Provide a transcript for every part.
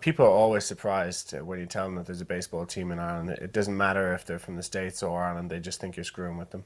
People are always surprised when you tell them that there's a baseball team in Ireland. It doesn't matter if they're from the States or Ireland, they just think you're screwing with them.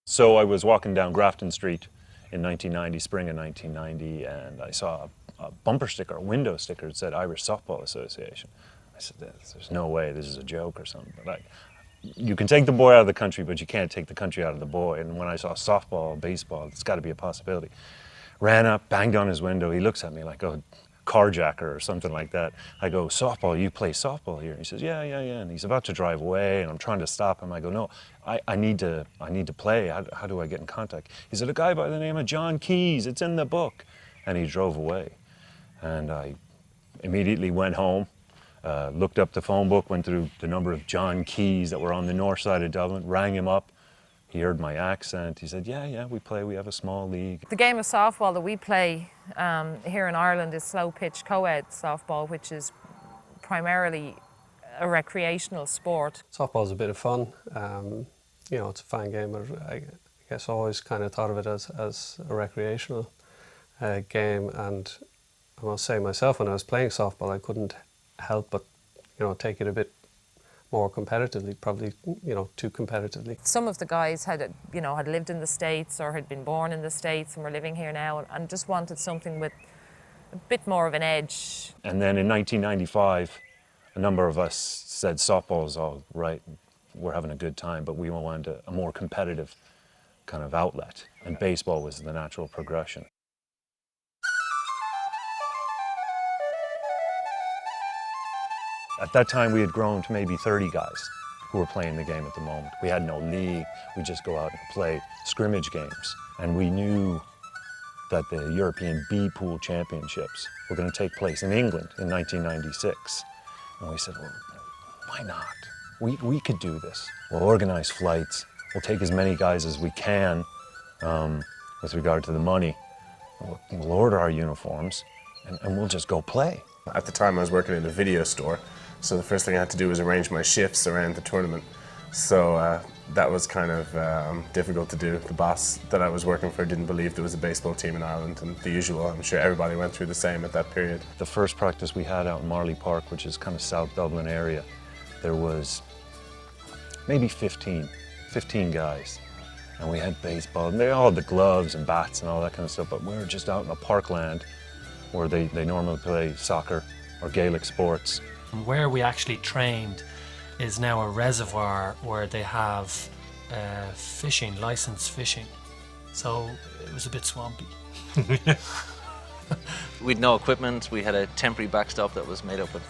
So I was walking down Grafton Street in 1990, spring of 1990, and I saw a bumper sticker, a window sticker that said Irish Softball Association. I said, there's no way this is a joke or something. But you can take the boy out of the country, but you can't take the country out of the boy. And when I saw softball, baseball, it's got to be a possibility. Ran up, banged on his window. He looks at me like a carjacker or something like that. I go, softball, you play softball here? And he says, yeah. And he's about to drive away, and I'm trying to stop him. I go, no, I need to play. How do I get in contact? He said, a guy by the name of John Keyes, it's in the book. And he drove away. And I immediately went home, looked up the phone book, went through the number of John Keyes that were on the north side of Dublin, rang him up. He heard my accent. He said, yeah, we play. We have a small league. The game of softball that we play here in Ireland is slow pitch co-ed softball, which is primarily a recreational sport. Softball's a bit of fun. It's a fun game. I guess I always kind of thought of it as a recreational game. And I must say myself, when I was playing softball, I couldn't help but, take it a bit more competitively, probably, too competitively. Some of the guys had lived in the States or had been born in the States and were living here now and just wanted something with a bit more of an edge. And then in 1995, a number of us said softball's all right, we're having a good time, but we wanted a more competitive kind of outlet, and baseball was the natural progression. At that time, we had grown to maybe 30 guys who were playing the game at the moment. We had no league. We just go out and play scrimmage games. And we knew that the European B Pool Championships were going to take place in England in 1996. And we said, well, why not? We could do this. We'll organize flights. We'll take as many guys as we can with regard to the money. We'll order our uniforms and we'll just go play. At the time I was working in a video store, so the first thing I had to do was arrange my shifts around the tournament. So that was kind of difficult to do. The boss that I was working for didn't believe there was a baseball team in Ireland, and the usual, I'm sure everybody went through the same at that period. The first practice we had out in Marley Park, which is kind of South Dublin area, there was maybe 15 guys. And we had baseball, and they all had the gloves and bats and all that kind of stuff, but we were just out in a parkland where they normally play soccer or Gaelic sports. Where we actually trained is now a reservoir where they have fishing, licensed fishing. So it was a bit swampy. We'd no equipment. We had a temporary backstop that was made up of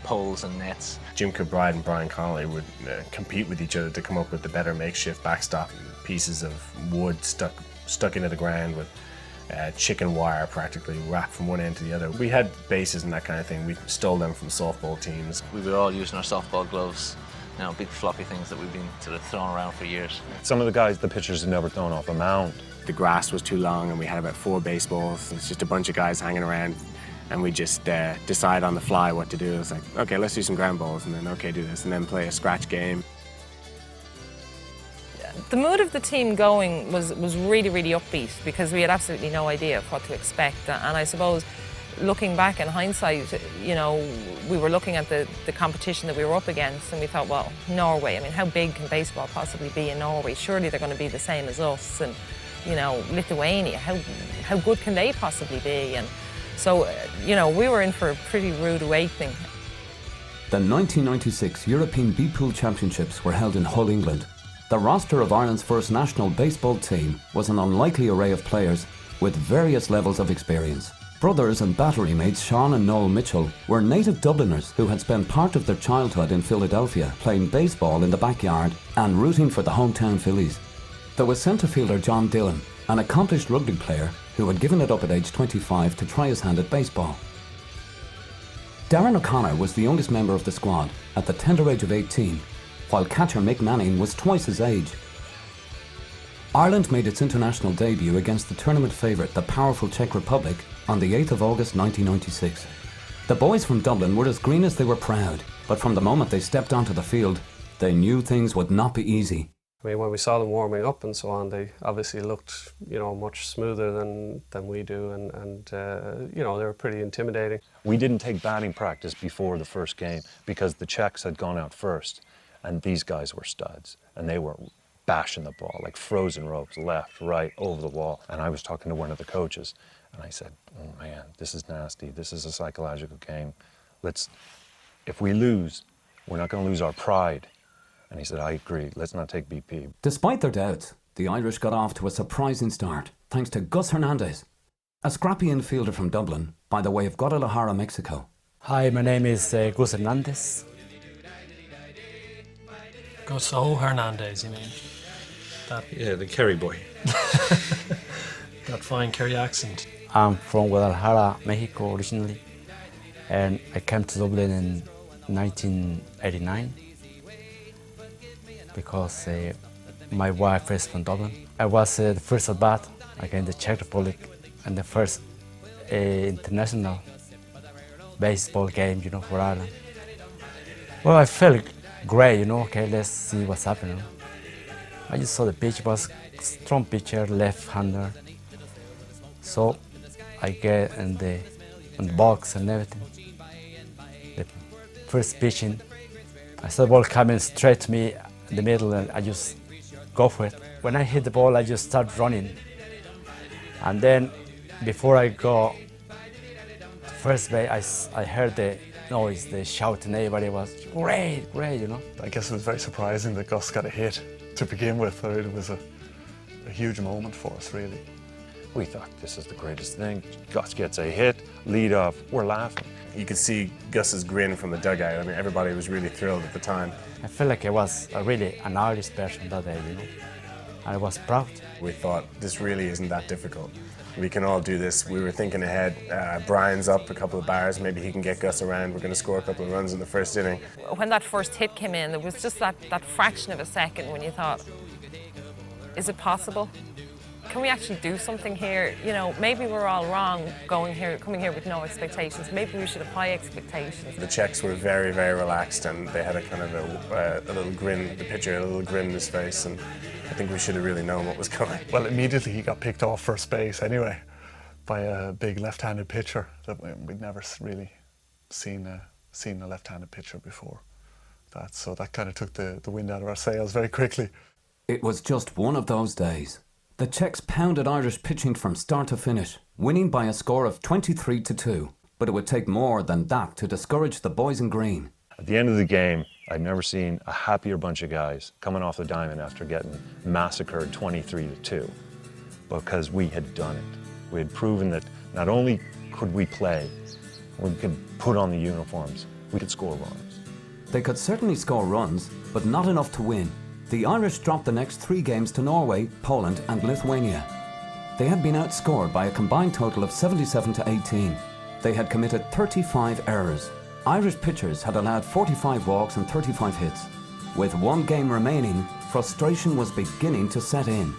poles and nets. Jim Kilbride and Brian Connolly would compete with each other to come up with the better makeshift backstop. Pieces of wood stuck into the ground with chicken wire practically wrapped from one end to the other. We had bases and that kind of thing. We stole them from softball teams. We were all using our softball gloves, big floppy things that we've been sort of throwing around for years. Some of the guys, the pitchers, had never thrown off a mound. The grass was too long and we had about 4 baseballs. It's just a bunch of guys hanging around and we just decide on the fly what to do. It's like, okay, let's do some ground balls, and then okay, do this, and then play a scratch game. The mood of the team going was really, really upbeat because we had absolutely no idea of what to expect. And I suppose looking back in hindsight, you know, we were looking at the competition that we were up against and we thought, well, Norway, I mean, how big can baseball possibly be in Norway? Surely they're going to be the same as us. And, you know, Lithuania, how good can they possibly be? And so, you know, we were in for a pretty rude awakening. The 1996 European B-Pool Championships were held in Hull, England. The roster of Ireland's first national baseball team was an unlikely array of players with various levels of experience. Brothers and battery mates Sean and Noel Mitchell were native Dubliners who had spent part of their childhood in Philadelphia playing baseball in the backyard and rooting for the hometown Phillies. There was centre fielder John Dillon, an accomplished rugby player who had given it up at age 25 to try his hand at baseball. Darren O'Connor was the youngest member of the squad at the tender age of 18, while catcher Mick Manning was twice his age. Ireland made its international debut against the tournament favourite, the powerful Czech Republic, on the 8th of August 1996. The boys from Dublin were as green as they were proud, but from the moment they stepped onto the field, they knew things would not be easy. I mean, when we saw them warming up and so on, they obviously looked, you know, much smoother than we do, and you know, they were pretty intimidating. We didn't take batting practice before the first game because the Czechs had gone out first, and these guys were studs, and they were bashing the ball like frozen ropes, left, right, over the wall. And I was talking to one of the coaches, and I said, "Oh man, this is nasty. This is a psychological game. If we lose, we're not going to lose our pride." And he said, "I agree, let's not take BP." Despite their doubts, the Irish got off to a surprising start, thanks to Gus Hernandez, a scrappy infielder from Dublin, by the way of Guadalajara, Mexico. Hi, my name is Gus Hernandez. Gus Hernandez, you mean? Yeah, the Kerry boy. That fine Kerry accent. I'm from Guadalajara, Mexico originally, and I came to Dublin in 1989 because my wife is from Dublin. I was the first at bat against the Czech Republic and the first international baseball game, you know, for Ireland. Well, I felt great, you know, okay, let's see what's happening. I just saw the pitch was strong pitcher, left-hander. So I get in the box and everything. The first pitching, I saw the ball coming straight to me in the middle and I just go for it. When I hit the ball, I just start running. And then before I go to first base, I heard the noise, the shouting, everybody was great, you know. I guess it was very surprising that Gus got a hit to begin with. It was a huge moment for us, really. We thought, this is the greatest thing. Gus gets a hit, lead off, we're laughing. You could see Gus's grin from the dugout. I mean, everybody was really thrilled at the time. I feel like I was really an Irish person that day, you know. I was proud. We thought, this really isn't that difficult. We can all do this. We were thinking ahead. Brian's up a couple of bars. Maybe he can get Gus around. We're going to score a couple of runs in the first inning. When that first hit came in, there was just that fraction of a second when you thought, is it possible? Can we actually do something here? You know, maybe we're all wrong coming here with no expectations. Maybe we should have high expectations. The Czechs were very, very relaxed, and they had a kind of a little grin. The pitcher had a little grin in his face, and I think we should have really known what was coming. Well, immediately he got picked off first base anyway by a big left-handed pitcher that we'd never really seen a left-handed pitcher before. So that kind of took the wind out of our sails very quickly. It was just one of those days. The Czechs pounded Irish pitching from start to finish, winning by a score of 23-2. But it would take more than that to discourage the boys in green. At the end of the game, I'd never seen a happier bunch of guys coming off the diamond after getting massacred 23-2, because we had done it. We had proven that not only could we play, we could put on the uniforms, we could score runs. They could certainly score runs, but not enough to win. The Irish dropped the next 3 games to Norway, Poland and Lithuania. They had been outscored by a combined total of 77-18. They had committed 35 errors. Irish pitchers had allowed 45 walks and 35 hits. With 1 game remaining, frustration was beginning to set in.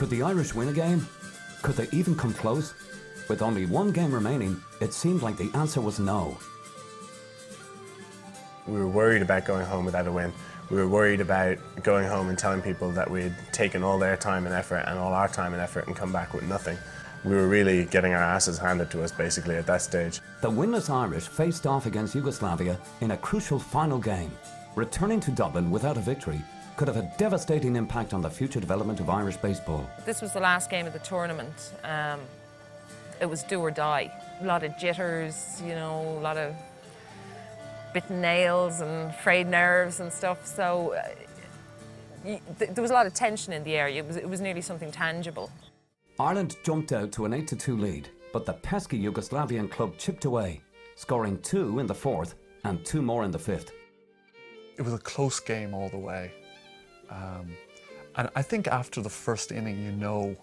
Could the Irish win a game? Could they even come close? With only one game remaining, it seemed like the answer was no. We were worried about going home without a win. We were worried about going home and telling people that we'd taken all their time and effort and all our time and effort and come back with nothing. We were really getting our asses handed to us basically at that stage. The winless Irish faced off against Yugoslavia in a crucial final game. Returning to Dublin without a victory could have a devastating impact on the future development of Irish baseball. This was the last game of the tournament. It was do or die. A lot of jitters, you know, a lot of bitten nails and frayed nerves and stuff. So there was a lot of tension in the area. It was nearly something tangible. Ireland jumped out to an 8-2 lead, but the pesky Yugoslavian club chipped away, scoring 2 in the 4th and 2 more in the 5th. It was a close game all the way. And I think after the first inning, you know,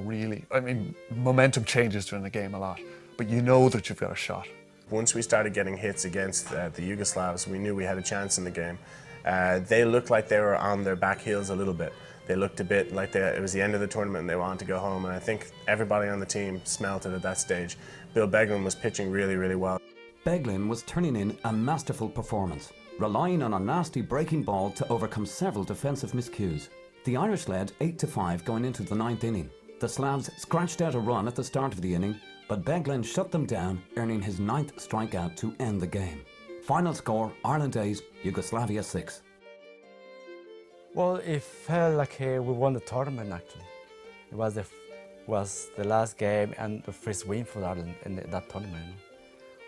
really, I mean, momentum changes during the game a lot, but you know that you've got a shot. Once we started getting hits against the Yugoslavs, we knew we had a chance in the game. They looked like they were on their back heels a little bit. They looked a bit like it was the end of the tournament and they wanted to go home, and I think everybody on the team smelt it at that stage. Bill Beglin was pitching really, really well. Beglin was turning in a masterful performance, relying on a nasty breaking ball to overcome several defensive miscues. The Irish led 8-5 going into the 9th inning. The Slavs scratched out a run at the start of the inning, but Beglin shut them down, earning his 9th strikeout to end the game. Final score, Ireland 8, Yugoslavia 6. Well, it felt like we won the tournament actually. It was the last game and the first win for Ireland in that tournament.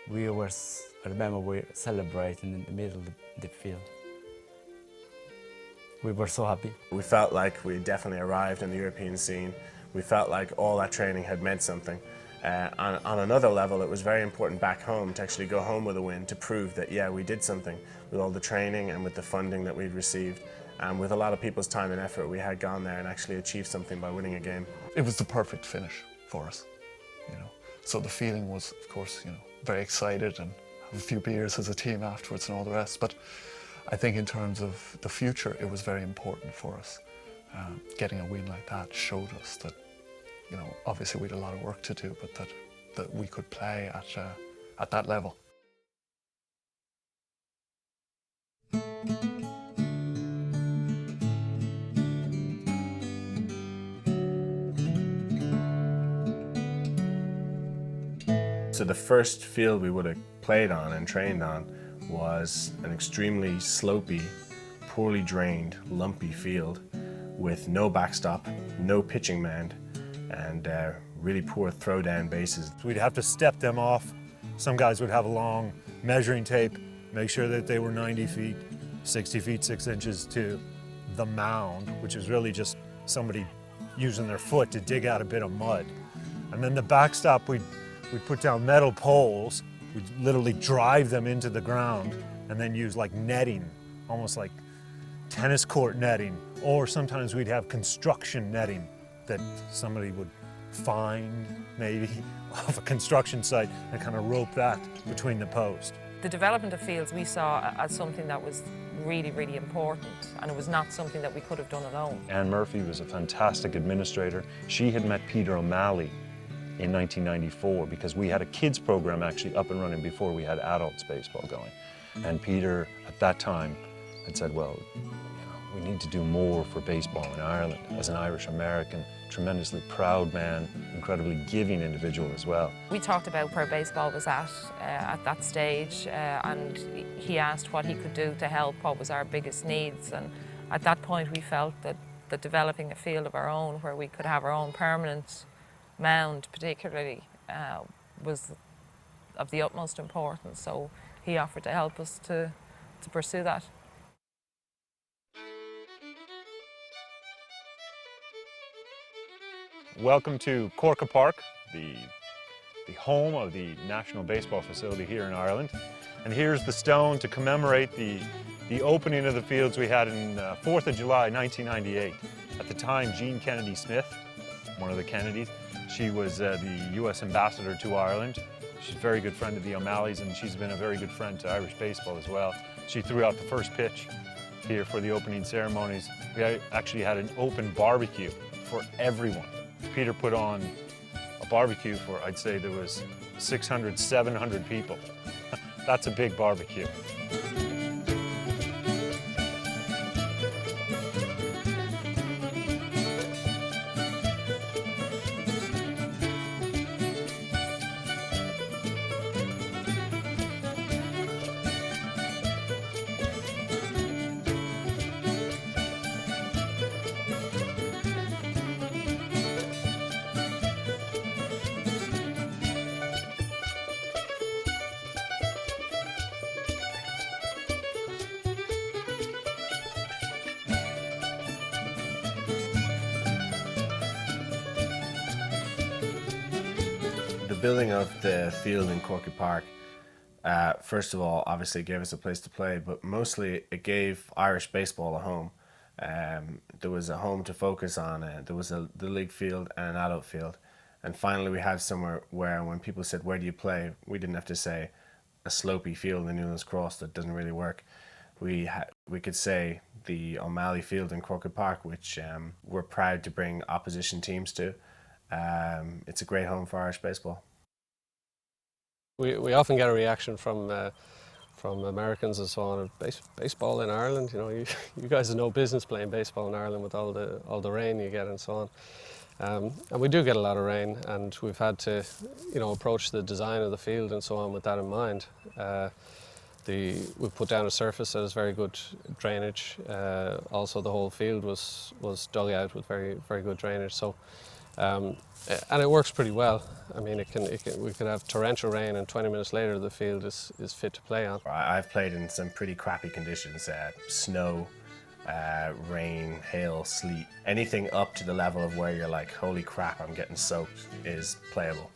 I remember we were celebrating in the middle of the field. We were so happy. We felt like we definitely arrived in the European scene. We felt like all that training had meant something. On another level, it was very important back home to actually go home with a win to prove that, yeah, we did something with all the training and with the funding that we'd received. And with a lot of people's time and effort, we had gone there and actually achieved something by winning a game. It was the perfect finish for us, you know. So the feeling was, of course, you know, very excited and have a few beers as a team afterwards and all the rest. But I think in terms of the future, it was very important for us. Getting a win like that showed us that, you know, obviously we had a lot of work to do, but that we could play at that level. So the first field we would have played on and trained on was an extremely slopey, poorly drained, lumpy field with no backstop, no pitching mound, and really poor throw-down bases. We'd have to step them off. Some guys would have a long measuring tape, make sure that they were 90 feet, 60 feet, 6 inches to the mound, which is really just somebody using their foot to dig out a bit of mud. And then the backstop, we'd put down metal poles, we'd literally drive them into the ground and then use like netting, almost like tennis court netting, or sometimes we'd have construction netting that somebody would find maybe off a construction site and kind of rope that between the posts. The development of fields we saw as something that was really, really important, and it was not something that we could have done alone. Anne Murphy was a fantastic administrator. She had met Peter O'Malley in 1994 because we had a kids program actually up and running before we had adults baseball going. And Peter at that time had said, well, we need to do more for baseball in Ireland. As an Irish American, tremendously proud man, incredibly giving individual as well. We talked about where baseball was at that stage, and he asked what he could do to help, what was our biggest needs. And at that point we felt that developing a field of our own where we could have our own permanent mound particularly was of the utmost importance. So he offered to help us to pursue that. Welcome to Corca Park, the home of the National Baseball Facility here in Ireland. And here's the stone to commemorate the opening of the fields we had in 4th of July, 1998. At the time, Jean Kennedy Smith, one of the Kennedys, she was the U.S. ambassador to Ireland. She's a very good friend of the O'Malleys, and she's been a very good friend to Irish baseball as well. She threw out the first pitch here for the opening ceremonies. We actually had an open barbecue for everyone. Peter put on a barbecue for, I'd say there was 600, 700 people. That's a big barbecue. The building of the field in Corky Park, first of all, obviously gave us a place to play, but mostly it gave Irish baseball a home. There was a home to focus on. There was the league field and an adult field. And finally we had somewhere where when people said, where do you play? We didn't have to say a slopey field in Newlands Cross that doesn't really work. We could say the O'Malley Field in Corky Park, which we're proud to bring opposition teams to. It's a great home for Irish baseball. We often get a reaction from Americans and so on. Baseball in Ireland, you know, you guys have no business playing baseball in Ireland with all the rain you get and so on. And we do get a lot of rain, and we've had to, you know, approach the design of the field and so on with that in mind. We've put down a surface that has very good drainage. Also, the whole field was dug out with very good drainage. So. And it works pretty well. I mean, we could have torrential rain, and 20 minutes later the field is fit to play on. I've played in some pretty crappy conditions, snow, rain, hail, sleet. Anything up to the level of where you're like, holy crap, I'm getting soaked, is playable.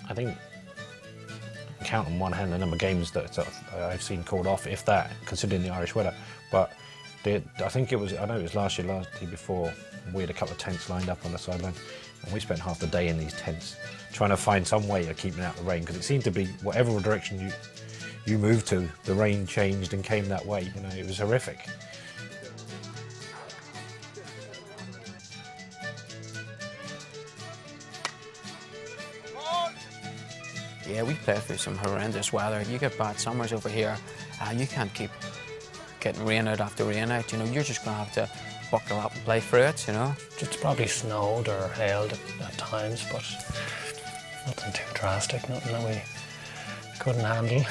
I think count on one hand the number of games that I've seen called off, if that, considering the Irish weather. But I think it was, I know it was last year before, we had a couple of tents lined up on the sideline, and we spent half the day in these tents trying to find some way of keeping out the rain, because it seemed to be whatever direction you moved to, the rain changed and came that way. You know, it was horrific. Yeah, we play through some horrendous weather. You get bad summers over here, you can't keep getting rain out after rain out, you know, you're just going to have to buckle up and play through it, you know. It's probably snowed or hailed at times, but nothing too drastic, nothing that we couldn't handle.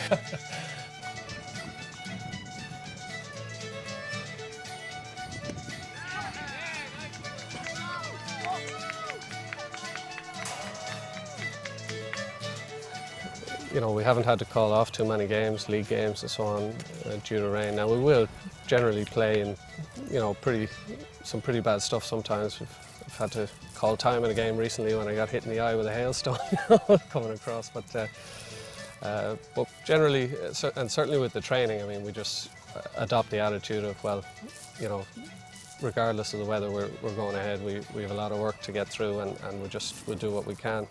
You know, we haven't had to call off too many games, league games and so on, due to rain. Now, we will generally play in, you know, some pretty bad stuff sometimes. We've had to call time in a game recently when I got hit in the eye with a hailstone coming across. But generally, and certainly with the training, I mean, we just adopt the attitude of, well, you know, regardless of the weather, we're going ahead. We have a lot of work to get through, and we'll do what we can.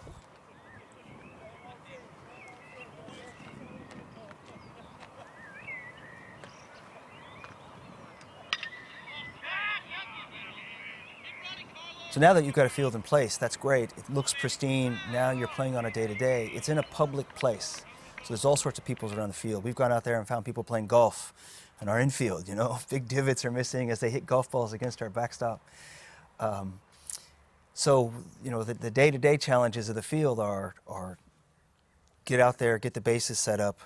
So now that you've got a field in place, that's great. It looks pristine. Now you're playing on a day-to-day. It's in a public place. So there's all sorts of people around the field. We've gone out there and found people playing golf in our infield, you know. Big divots are missing as they hit golf balls against our backstop. So, you know, the day-to-day challenges of the field are get out there, get the bases set up,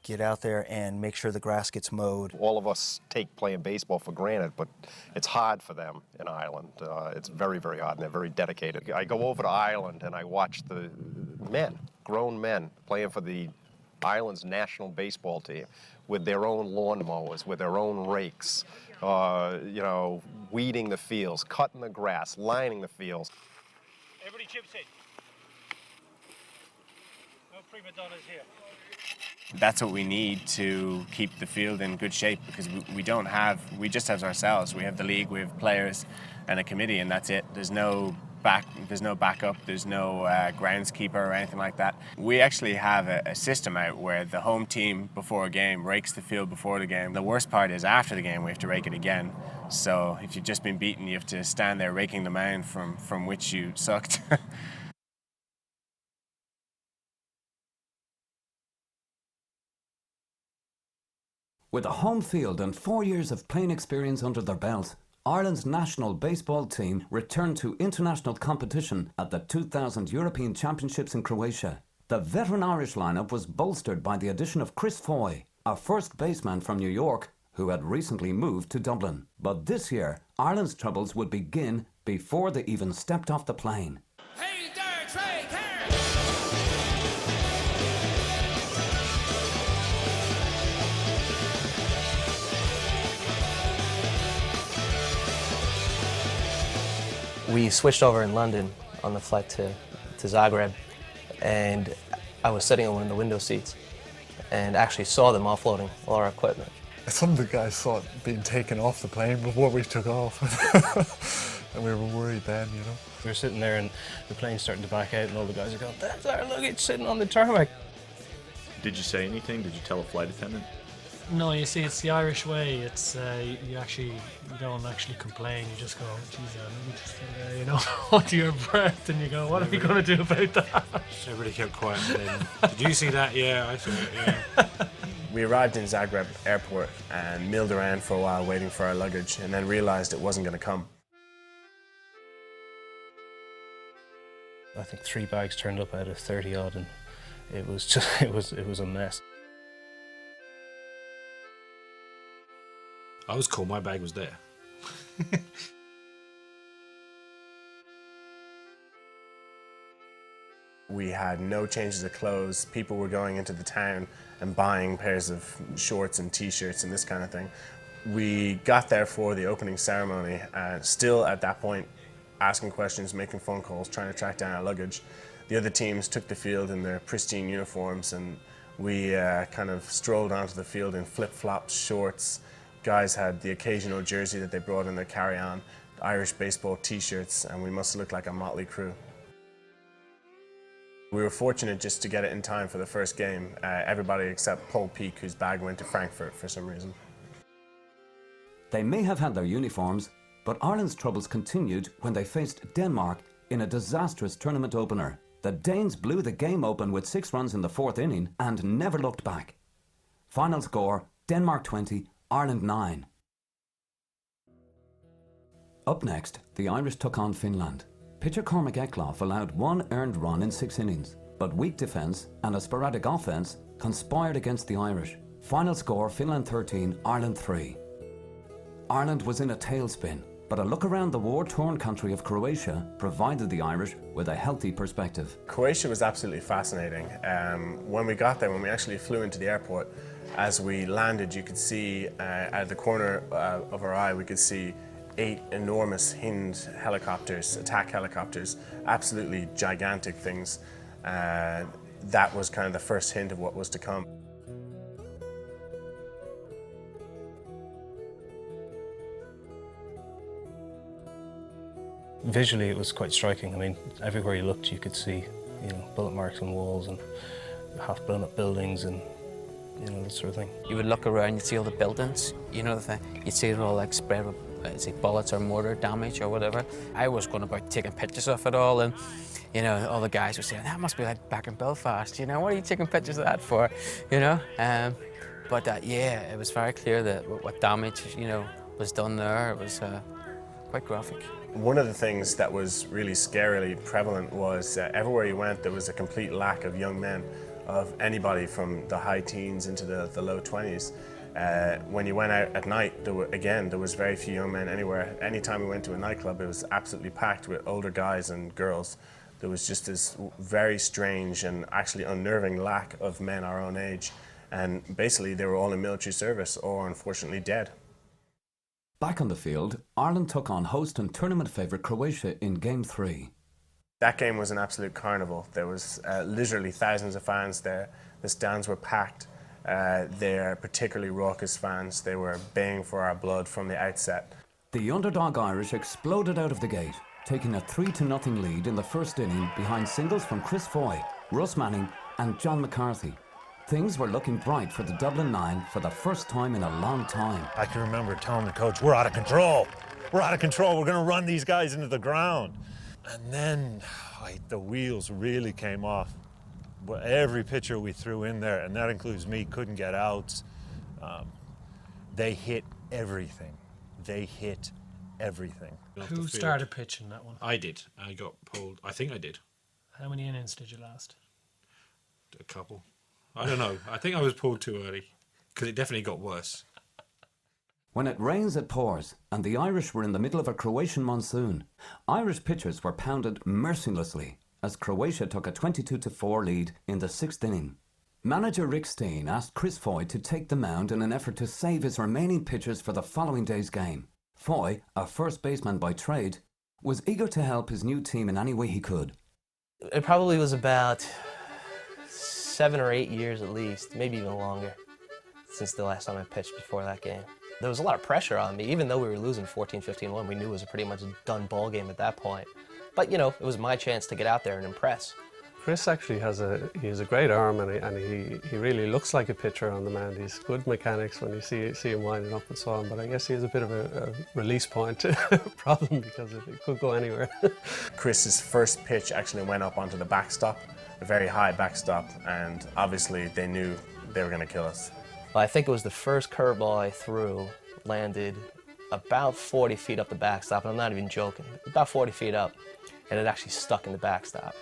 get out there and make sure the grass gets mowed. All of us take playing baseball for granted, but it's hard for them in Ireland. It's very, very hard, and they're very dedicated. I go over to Ireland and I watch the men, grown men, playing for the Ireland's national baseball team with their own lawnmowers, with their own rakes, you know, weeding the fields, cutting the grass, lining the fields. Everybody chips in. No prima donnas here. That's what we need to keep the field in good shape, because we just have ourselves. We have the league, we have players and a committee, and that's it. There's no backup, there's no groundskeeper or anything like that. We actually have a system out where the home team before a game rakes the field before the game. The worst part is after the game we have to rake it again. So if you've just been beaten, you have to stand there raking the mound from which you sucked. With a home field and 4 years of playing experience under their belt, Ireland's national baseball team returned to international competition at the 2000 European Championships in Croatia. The veteran Irish lineup was bolstered by the addition of Chris Foy, a first baseman from New York who had recently moved to Dublin. But this year, Ireland's troubles would begin before they even stepped off the plane. We switched over in London on the flight to Zagreb, and I was sitting on one of the window seats and actually saw them offloading all our equipment. Some of the guys saw it being taken off the plane before we took off. And we were worried then, you know. We were sitting there and the plane's starting to back out and all the guys are going, "That's our luggage sitting on the tarmac." Did you say anything? Did you tell a flight attendant? No, you see, it's the Irish way. It's you don't actually complain. You just go, "Geez, let me just you know, under your breath," and you go, "What are we going to do about that?" Everybody kept quiet. And then, "Did you see that?" "Yeah, I saw it." "Yeah." We arrived in Zagreb airport and milled around for a while waiting for our luggage, and then realised it wasn't going to come. I think 3 bags turned up out of 30 odd, and it was just it was a mess. I was cool, my bag was there. We had no changes of clothes. People were going into the town and buying pairs of shorts and t-shirts and this kind of thing. We got there for the opening ceremony, and still at that point asking questions, making phone calls, trying to track down our luggage. The other teams took the field in their pristine uniforms, and we kind of strolled onto the field in flip-flops, shorts. Guys had the occasional jersey that they brought in their carry-on, Irish baseball t-shirts, and we must look like a motley crew. We were fortunate just to get it in time for the first game. Everybody except Paul Peake, whose bag went to Frankfurt for some reason. They may have had their uniforms, but Ireland's troubles continued when they faced Denmark in a disastrous tournament opener. The Danes blew the game open with 6 runs in the 4th inning and never looked back. Final score, Denmark 20, Ireland 9. Up next, the Irish took on Finland. Pitcher Cormac Eckloff allowed 1 earned run in 6 innings, but weak defence and a sporadic offence conspired against the Irish. Final score, Finland 13, Ireland 3. Ireland was in a tailspin, but a look around the war-torn country of Croatia provided the Irish with a healthy perspective. Croatia was absolutely fascinating. When we got there, when we actually flew into the airport, as we landed, you could see out of the corner of our eye, we could see 8 enormous Hind helicopters, attack helicopters, absolutely gigantic things. That was kind of the first hint of what was to come. Visually, it was quite striking. I mean, everywhere you looked, you could see, you know, bullet marks on walls and half blown up buildings and, you know, that sort of thing. You would look around, you'd see all the buildings, you know, you'd see it all like spread with bullets or mortar damage or whatever. I was going about taking pictures of it all, and, you know, all the guys were saying, "That must be like back in Belfast, you know, what are you taking pictures of that for?" You know? But yeah, it was very clear that what damage, you know, was done there. It was quite graphic. One of the things that was really scarily prevalent was everywhere you went, there was a complete lack of young men, of anybody from the high teens into the low 20s. When you went out at night, there was very few young men anywhere. Anytime we went to a nightclub, it was absolutely packed with older guys and girls. there was just this very strange and actually unnerving lack of men our own age. And basically they were all in military service or unfortunately dead. Back on the field, Ireland took on host and tournament favourite Croatia in Game 3. That game was an absolute carnival. There was literally thousands of fans there. The stands were packed. They're particularly raucous fans. They were baying for our blood from the outset. The underdog Irish exploded out of the gate, taking a 3-0 lead in the first inning behind singles from Chris Foy, Russ Manning and John McCarthy. Things were looking bright for the Dublin Nine for the first time in a long time. I can remember telling the coach, we're out of control. We're out of control. We're going to run these guys into the ground. And then the wheels really came off. But every pitcher we threw in there, and that includes me, couldn't get outs. They hit everything. They hit everything. Who started pitching that one? I did. I got pulled. I think I did. How many innings did you last? A couple. I don't know. I think I was pulled too early because it definitely got worse. When it rains, it pours, and the Irish were in the middle of a Croatian monsoon. Irish pitchers were pounded mercilessly as Croatia took a 22-4 lead in the 6th inning. Manager Rick Steen asked Chris Foy to take the mound in an effort to save his remaining pitchers for the following day's game. Foy, a first baseman by trade, was eager to help his new team in any way he could. It probably was about 7 or 8 years at least, maybe even longer, since the last time I pitched before that game. There was a lot of pressure on me. Even though we were losing 14-15-1, we knew it was a pretty much done ball game at that point. But, you know, it was my chance to get out there and impress. Chris actually has a great arm, and he really looks like a pitcher on the mound. He's good mechanics when you see him winding up and so on, but I guess he has a bit of a release point problem because it could go anywhere. Chris's first pitch actually went up onto the backstop, a very high backstop, and obviously they knew they were going to kill us. Well, I think it was the first curveball I threw, landed about 40 feet up the backstop, and I'm not even joking, about 40 feet up, and it actually stuck in the backstop.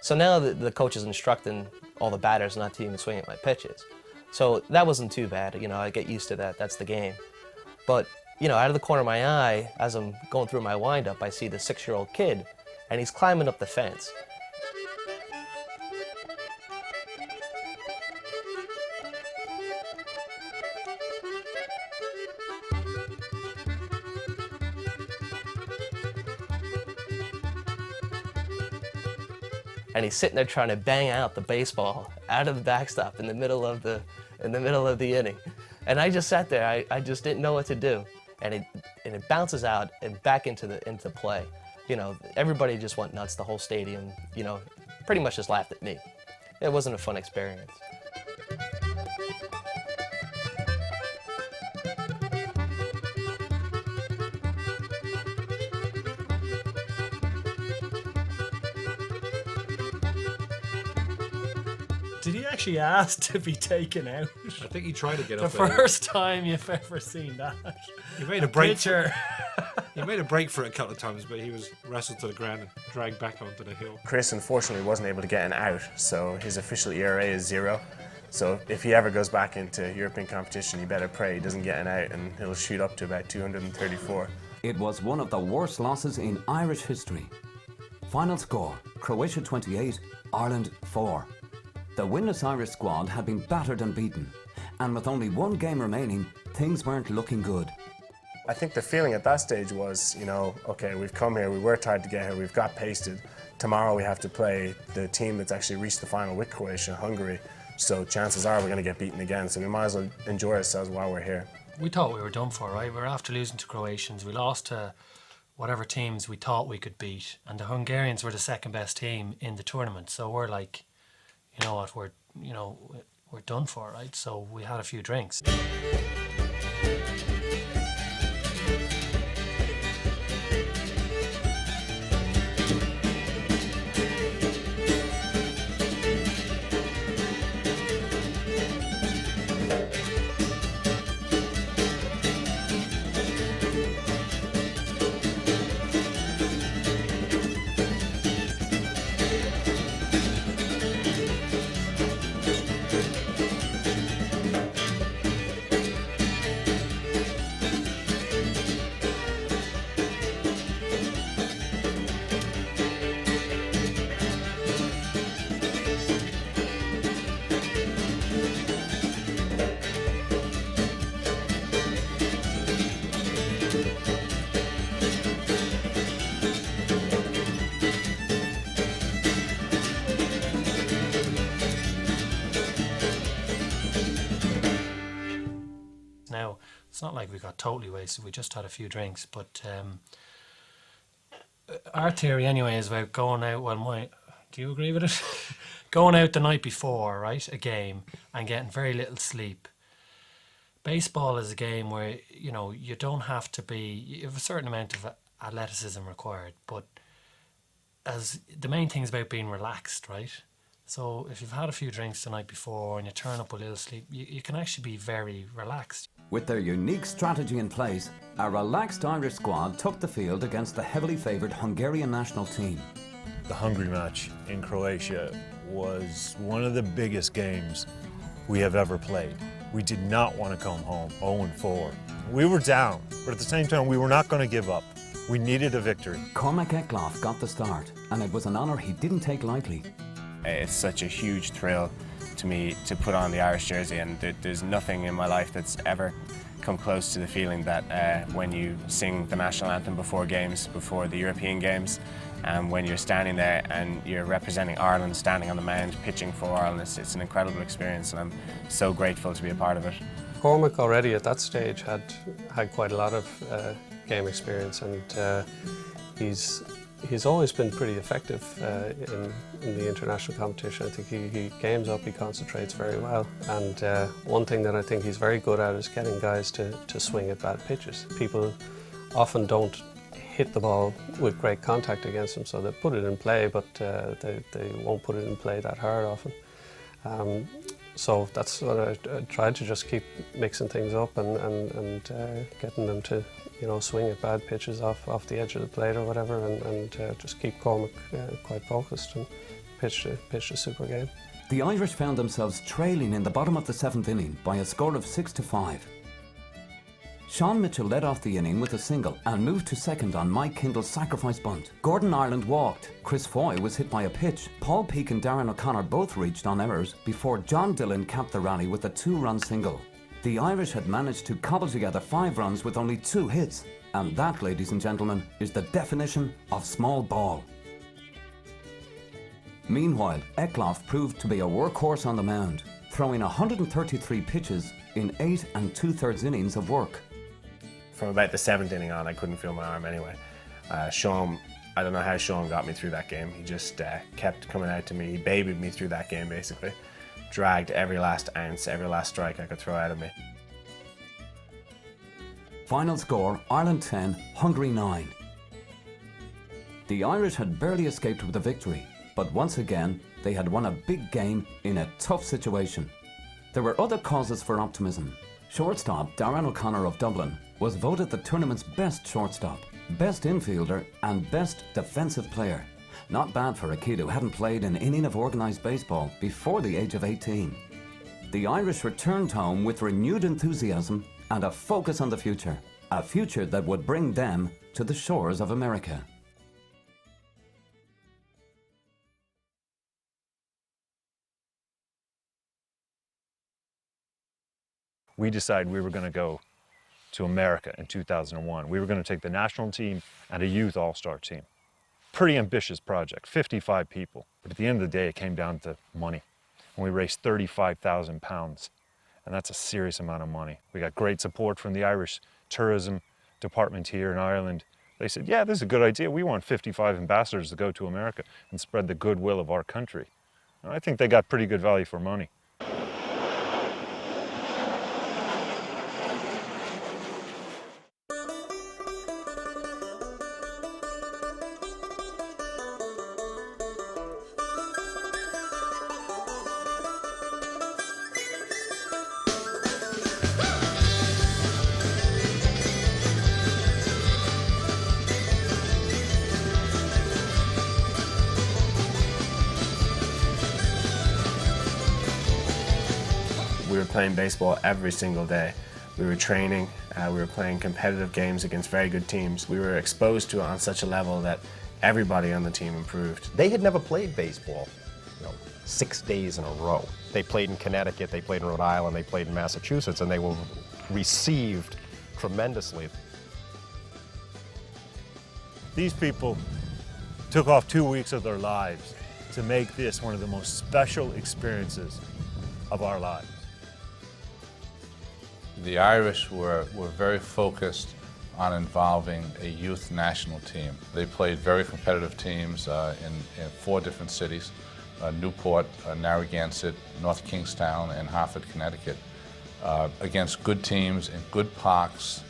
So now the coach is instructing all the batters not to even swing at my pitches. So that wasn't too bad, you know, I get used to that, that's the game. But, you know, out of the corner of my eye, as I'm going through my windup, I see the 6-year-old kid, and he's climbing up the fence. And he's sitting there trying to bang out the baseball out of the backstop in the middle of the inning. And I just sat there, I just didn't know what to do. And it bounces out and back into play. You know, everybody just went nuts, the whole stadium, you know, pretty much just laughed at me. It wasn't a fun experience. Did he actually ask to be taken out? I think he tried to get the up. The first time you've ever seen that. He made a break. He made a break for it a couple of times, but he was wrestled to the ground and dragged back onto the hill. Chris unfortunately wasn't able to get an out, so his official ERA is 0. So if he ever goes back into European competition, you better pray he doesn't get an out, and he'll shoot up to about 234. It was one of the worst losses in Irish history. Final score, Croatia 28, Ireland 4. The winless Irish squad had been battered and beaten, and with only one game remaining, things weren't looking good. I think the feeling at that stage was, you know, okay, we've come here, we worked hard to get here, we've got pasted. Tomorrow we have to play the team that's actually reached the final with Croatia, Hungary, so chances are we're going to get beaten again, so we might as well enjoy ourselves while we're here. We thought we were done for, right? We were after losing to Croatians. We lost to whatever teams we thought we could beat, and the Hungarians were the second best team in the tournament, so we're like, you know what, we're done for, right? So we had a few drinks. Now, it's not like we got totally wasted, we just had a few drinks, but our theory anyway is about going out, do you agree with it? Going out the night before, right, a game, and getting very little sleep. Baseball is a game where, you know, you don't have to be, you have a certain amount of athleticism required, but as the main thing is about being relaxed, right? So if you've had a few drinks the night before and you turn up with little sleep, you can actually be very relaxed. With their unique strategy in place, a relaxed Irish squad took the field against the heavily favoured Hungarian national team. The Hungary match in Croatia was one of the biggest games we have ever played. We did not want to come home 0-4. We were down, but at the same time, we were not going to give up. We needed a victory. Cormac Eckloff got the start, and it was an honour he didn't take lightly. It's such a huge thrill to me to put on the Irish jersey, and there's nothing in my life that's ever come close to the feeling that when you sing the national anthem before games, before the European games, and when you're standing there and you're representing Ireland, standing on the mound, pitching for Ireland, it's an incredible experience, and I'm so grateful to be a part of it. Cormac already at that stage had quite a lot of game experience, and he's always been pretty effective in the international competition. I think he games up, he concentrates very well, and one thing that I think he's very good at is getting guys to swing at bad pitches. People often don't hit the ball with great contact against them, so they put it in play, but they won't put it in play that hard often. So that's what I tried to just keep mixing things up and getting them to, you know, swing at bad pitches off the edge of the plate or whatever, and just keep Cormac quite focused and pitch a super game. The Irish found themselves trailing in the bottom of the 7th inning by a score of 6-5. Sean Mitchell led off the inning with a single and moved to second on Mike Kindle's sacrifice bunt. Gordon Ireland walked. Chris Foy was hit by a pitch. Paul Peake and Darren O'Connor both reached on errors before John Dillon capped the rally with a 2-run single. The Irish had managed to cobble together 5 runs with only 2 hits. And that, ladies and gentlemen, is the definition of small ball. Meanwhile, Eckloff proved to be a workhorse on the mound, throwing 133 pitches in 8 2/3 innings of work. From about the 7th inning on, I couldn't feel my arm anyway. Sean, I don't know how Sean got me through that game. He just kept coming out to me. He babied me through that game, basically. Dragged every last ounce, every last strike I could throw out of me. Final score, Ireland 10, Hungary 9. The Irish had barely escaped with a victory, but once again, they had won a big game in a tough situation. There were other causes for optimism. Shortstop Darren O'Connor of Dublin was voted the tournament's best shortstop, best infielder and best defensive player. Not bad for a kid who hadn't played an inning of organised baseball before the age of 18. The Irish returned home with renewed enthusiasm and a focus on the future, a future that would bring them to the shores of America. We decided we were going to go to America in 2001. We were going to take the national team and a youth all-star team. Pretty ambitious project, 55 people. But at the end of the day, it came down to money. And we raised £35,000. And that's a serious amount of money. We got great support from the Irish tourism department here in Ireland. They said, yeah, this is a good idea. We want 55 ambassadors to go to America and spread the goodwill of our country. And I think they got pretty good value for money. We were playing baseball every single day. We were training, we were playing competitive games against very good teams. We were exposed to it on such a level that everybody on the team improved. They had never played baseball, 6 days in a row. They played in Connecticut, they played in Rhode Island, they played in Massachusetts, and they were received tremendously. These people took off 2 weeks of their lives to make this one of the most special experiences of our lives. The Irish were very focused on involving a youth national team. They played very competitive teams in 4 different cities, Newport, Narragansett, North Kingstown, and Hartford, Connecticut, against good teams in good parks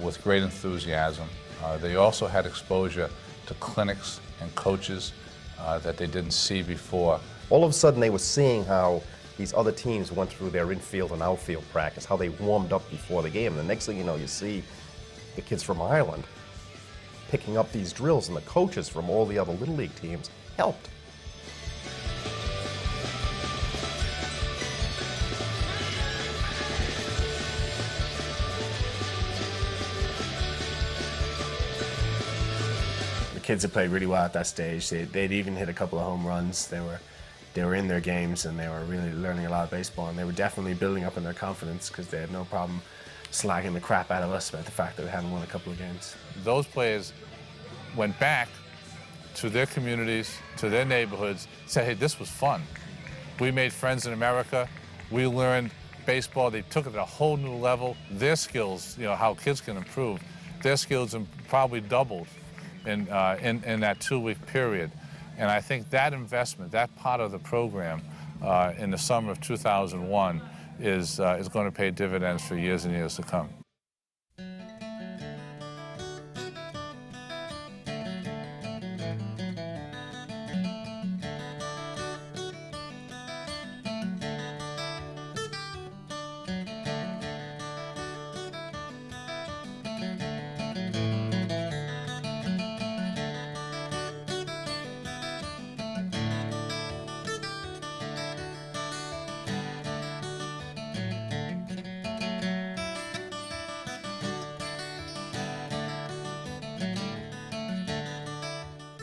with great enthusiasm. They also had exposure to clinics and coaches that they didn't see before. All of a sudden they were seeing how these other teams went through their infield and outfield practice, how they warmed up before the game. And the next thing you know, you see the kids from Ireland picking up these drills, and the coaches from all the other Little League teams helped. The kids had played really well at that stage. They'd even hit a couple of home runs. They were in their games and they were really learning a lot of baseball, and they were definitely building up in their confidence because they had no problem slagging the crap out of us about the fact that we hadn't won a couple of games. Those players went back to their communities, to their neighborhoods, said, hey, this was fun. We made friends in America. We learned baseball. They took it to a whole new level. Their skills, you know, how kids can improve, their skills probably doubled in that 2-week period. And I think that investment, that part of the program in the summer of 2001 is going to pay dividends for years and years to come.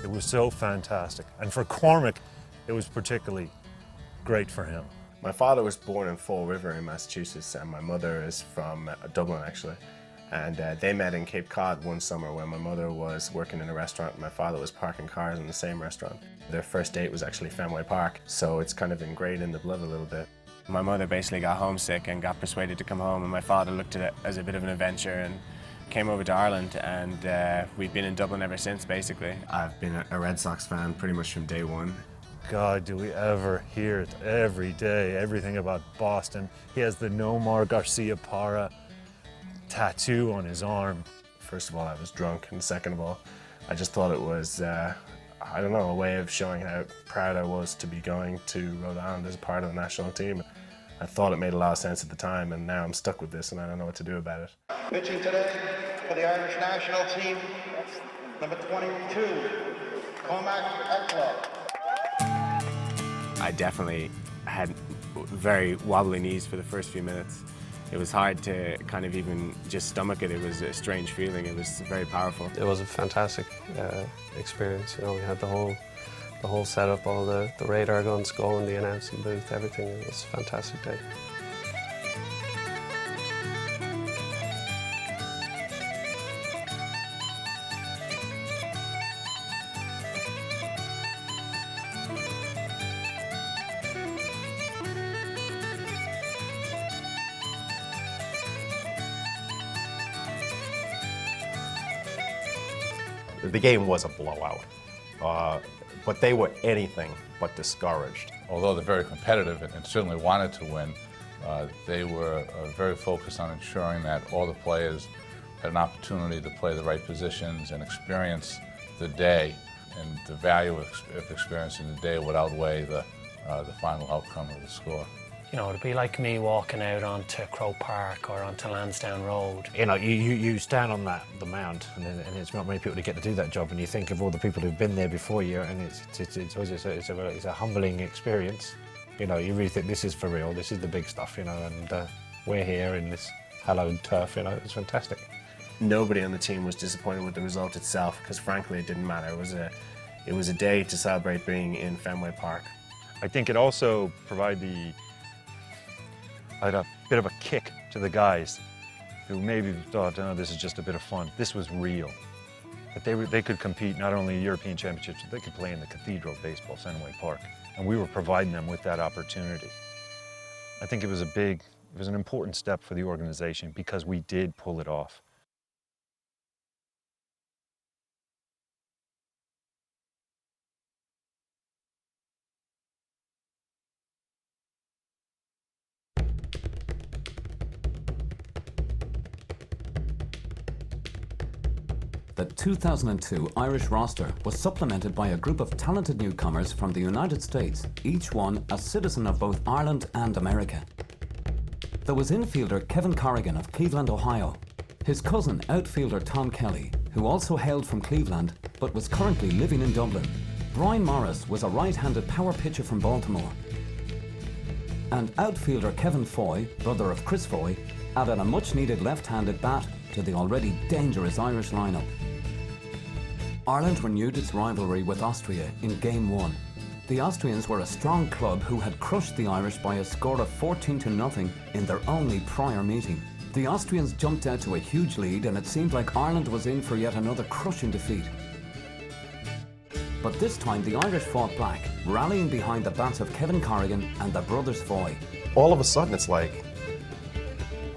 It was so fantastic. And for Cormac, it was particularly great for him. My father was born in Fall River in Massachusetts, and my mother is from Dublin, actually. And they met in Cape Cod one summer when my mother was working in a restaurant and my father was parking cars in the same restaurant. Their first date was actually Fenway Park, so it's kind of ingrained in the blood a little bit. My mother basically got homesick and got persuaded to come home, and my father looked at it as a bit of an adventure and came over to Ireland, and we've been in Dublin ever since, basically. I've been a Red Sox fan pretty much from day one. God, do we ever hear it every day, everything about Boston. He has the Nomar Garcia Parra tattoo on his arm. First of all, I was drunk, and second of all, I just thought it was, I don't know, a way of showing how proud I was to be going to Rhode Island as a part of the national team. I thought it made a lot of sense at the time, and now I'm stuck with this and I don't know what to do about it. Pitching today for the Irish national team, number 22, Cormac Eckler. I definitely had very wobbly knees for the first few minutes. It was hard to kind of even just stomach it. It was a strange feeling. It was very powerful. It was a fantastic experience. You know, we had the whole setup, all the radar guns going, the announcing booth, everything. It was a fantastic day. The game was a blowout, but they were anything but discouraged. Although they're very competitive and certainly wanted to win, they were very focused on ensuring that all the players had an opportunity to play the right positions and experience the day, and the value of experiencing the day would outweigh the final outcome of the score. You know, it'd be like me walking out onto Crow Park or onto Lansdowne Road. You know, you stand on the mound, and it's not many people that get to do that job, and you think of all the people who've been there before you, and it's a humbling experience. You know, you really think this is for real, this is the big stuff, you know, and we're here in this hallowed turf, you know, it's fantastic. Nobody on the team was disappointed with the result itself, because frankly it didn't matter. It was a day to celebrate being in Fenway Park. I think it also provided a bit of a kick to the guys who maybe thought, oh, this is just a bit of fun. This was real. That they could compete not only in European Championships, they could play in the Cathedral Baseball, Fenway Park. And we were providing them with that opportunity. I think it was a big It was an important step for the organization because we did pull it off. The 2002 Irish roster was supplemented by a group of talented newcomers from the United States, each one a citizen of both Ireland and America. There was infielder Kevin Corrigan of Cleveland, Ohio, his cousin outfielder Tom Kelly, who also hailed from Cleveland but was currently living in Dublin. Brian Morris was a right-handed power pitcher from Baltimore. And outfielder Kevin Foy, brother of Chris Foy, added a much-needed left-handed bat to the already dangerous Irish lineup. Ireland renewed its rivalry with Austria in Game 1. The Austrians were a strong club who had crushed the Irish by a score of 14-0 in their only prior meeting. The Austrians jumped out to a huge lead and it seemed like Ireland was in for yet another crushing defeat. But this time the Irish fought back, rallying behind the bats of Kevin Corrigan and the brothers Foy. All of a sudden it's like,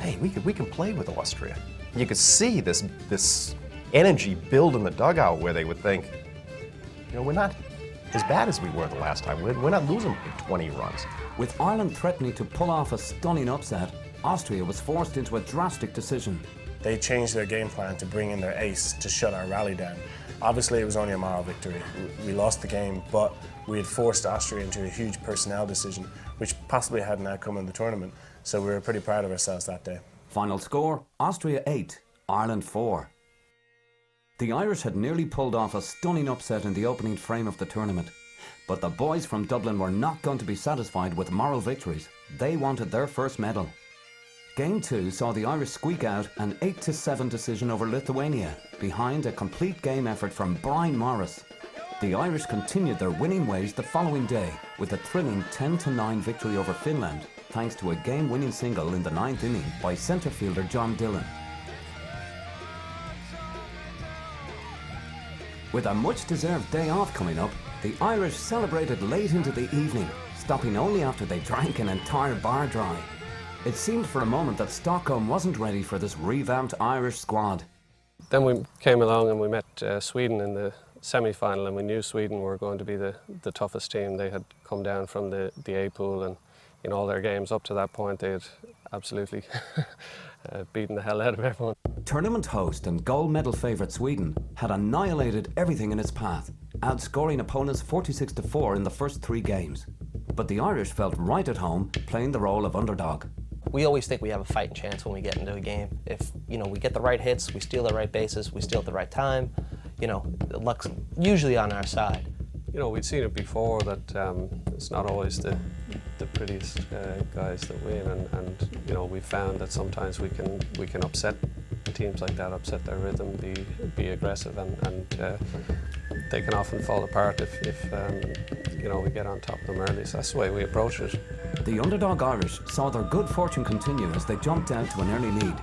hey, we can play with Austria. You could see this energy build in the dugout where they would think, you know, we're not as bad as we were the last time. We're not losing by 20 runs. With Ireland threatening to pull off a stunning upset, Austria was forced into a drastic decision. They changed their game plan to bring in their ace to shut our rally down. Obviously it was only a moral victory. We lost the game, but we had forced Austria into a huge personnel decision, which possibly had an outcome in the tournament. So we were pretty proud of ourselves that day. Final score, Austria 8, Ireland 4. The Irish had nearly pulled off a stunning upset in the opening frame of the tournament. But the boys from Dublin were not going to be satisfied with moral victories. They wanted their first medal. Game 2 saw the Irish squeak out an 8-7 decision over Lithuania, behind a complete game effort from Brian Morris. The Irish continued their winning ways the following day with a thrilling 10-9 victory over Finland, thanks to a game-winning single in the 9th inning by centre fielder John Dillon. With a much-deserved day off coming up, the Irish celebrated late into the evening, stopping only after they drank an entire bar dry. It seemed for a moment that Stockholm wasn't ready for this revamped Irish squad. Then we came along and we met Sweden in the semi-final, and we knew Sweden were going to be the toughest team. They had come down from the A pool, and in all their games up to that point they had absolutely beaten the hell out of everyone. Tournament host and gold medal favourite Sweden had annihilated everything in its path, outscoring opponents 46-4 in the first 3 games. But the Irish felt right at home, playing the role of underdog. We always think we have a fighting chance when we get into a game. If, you know, we get the right hits, we steal the right bases, we steal at the right time, you know, luck's usually on our side. You know, we'd seen it before that it's not always the prettiest guys that win, and you know, we found that sometimes we can upset teams like that, upset their rhythm, be aggressive, and they can often fall apart if you know, we get on top of them early. So that's the way we approach it. The underdog Irish saw their good fortune continue as they jumped out to an early lead.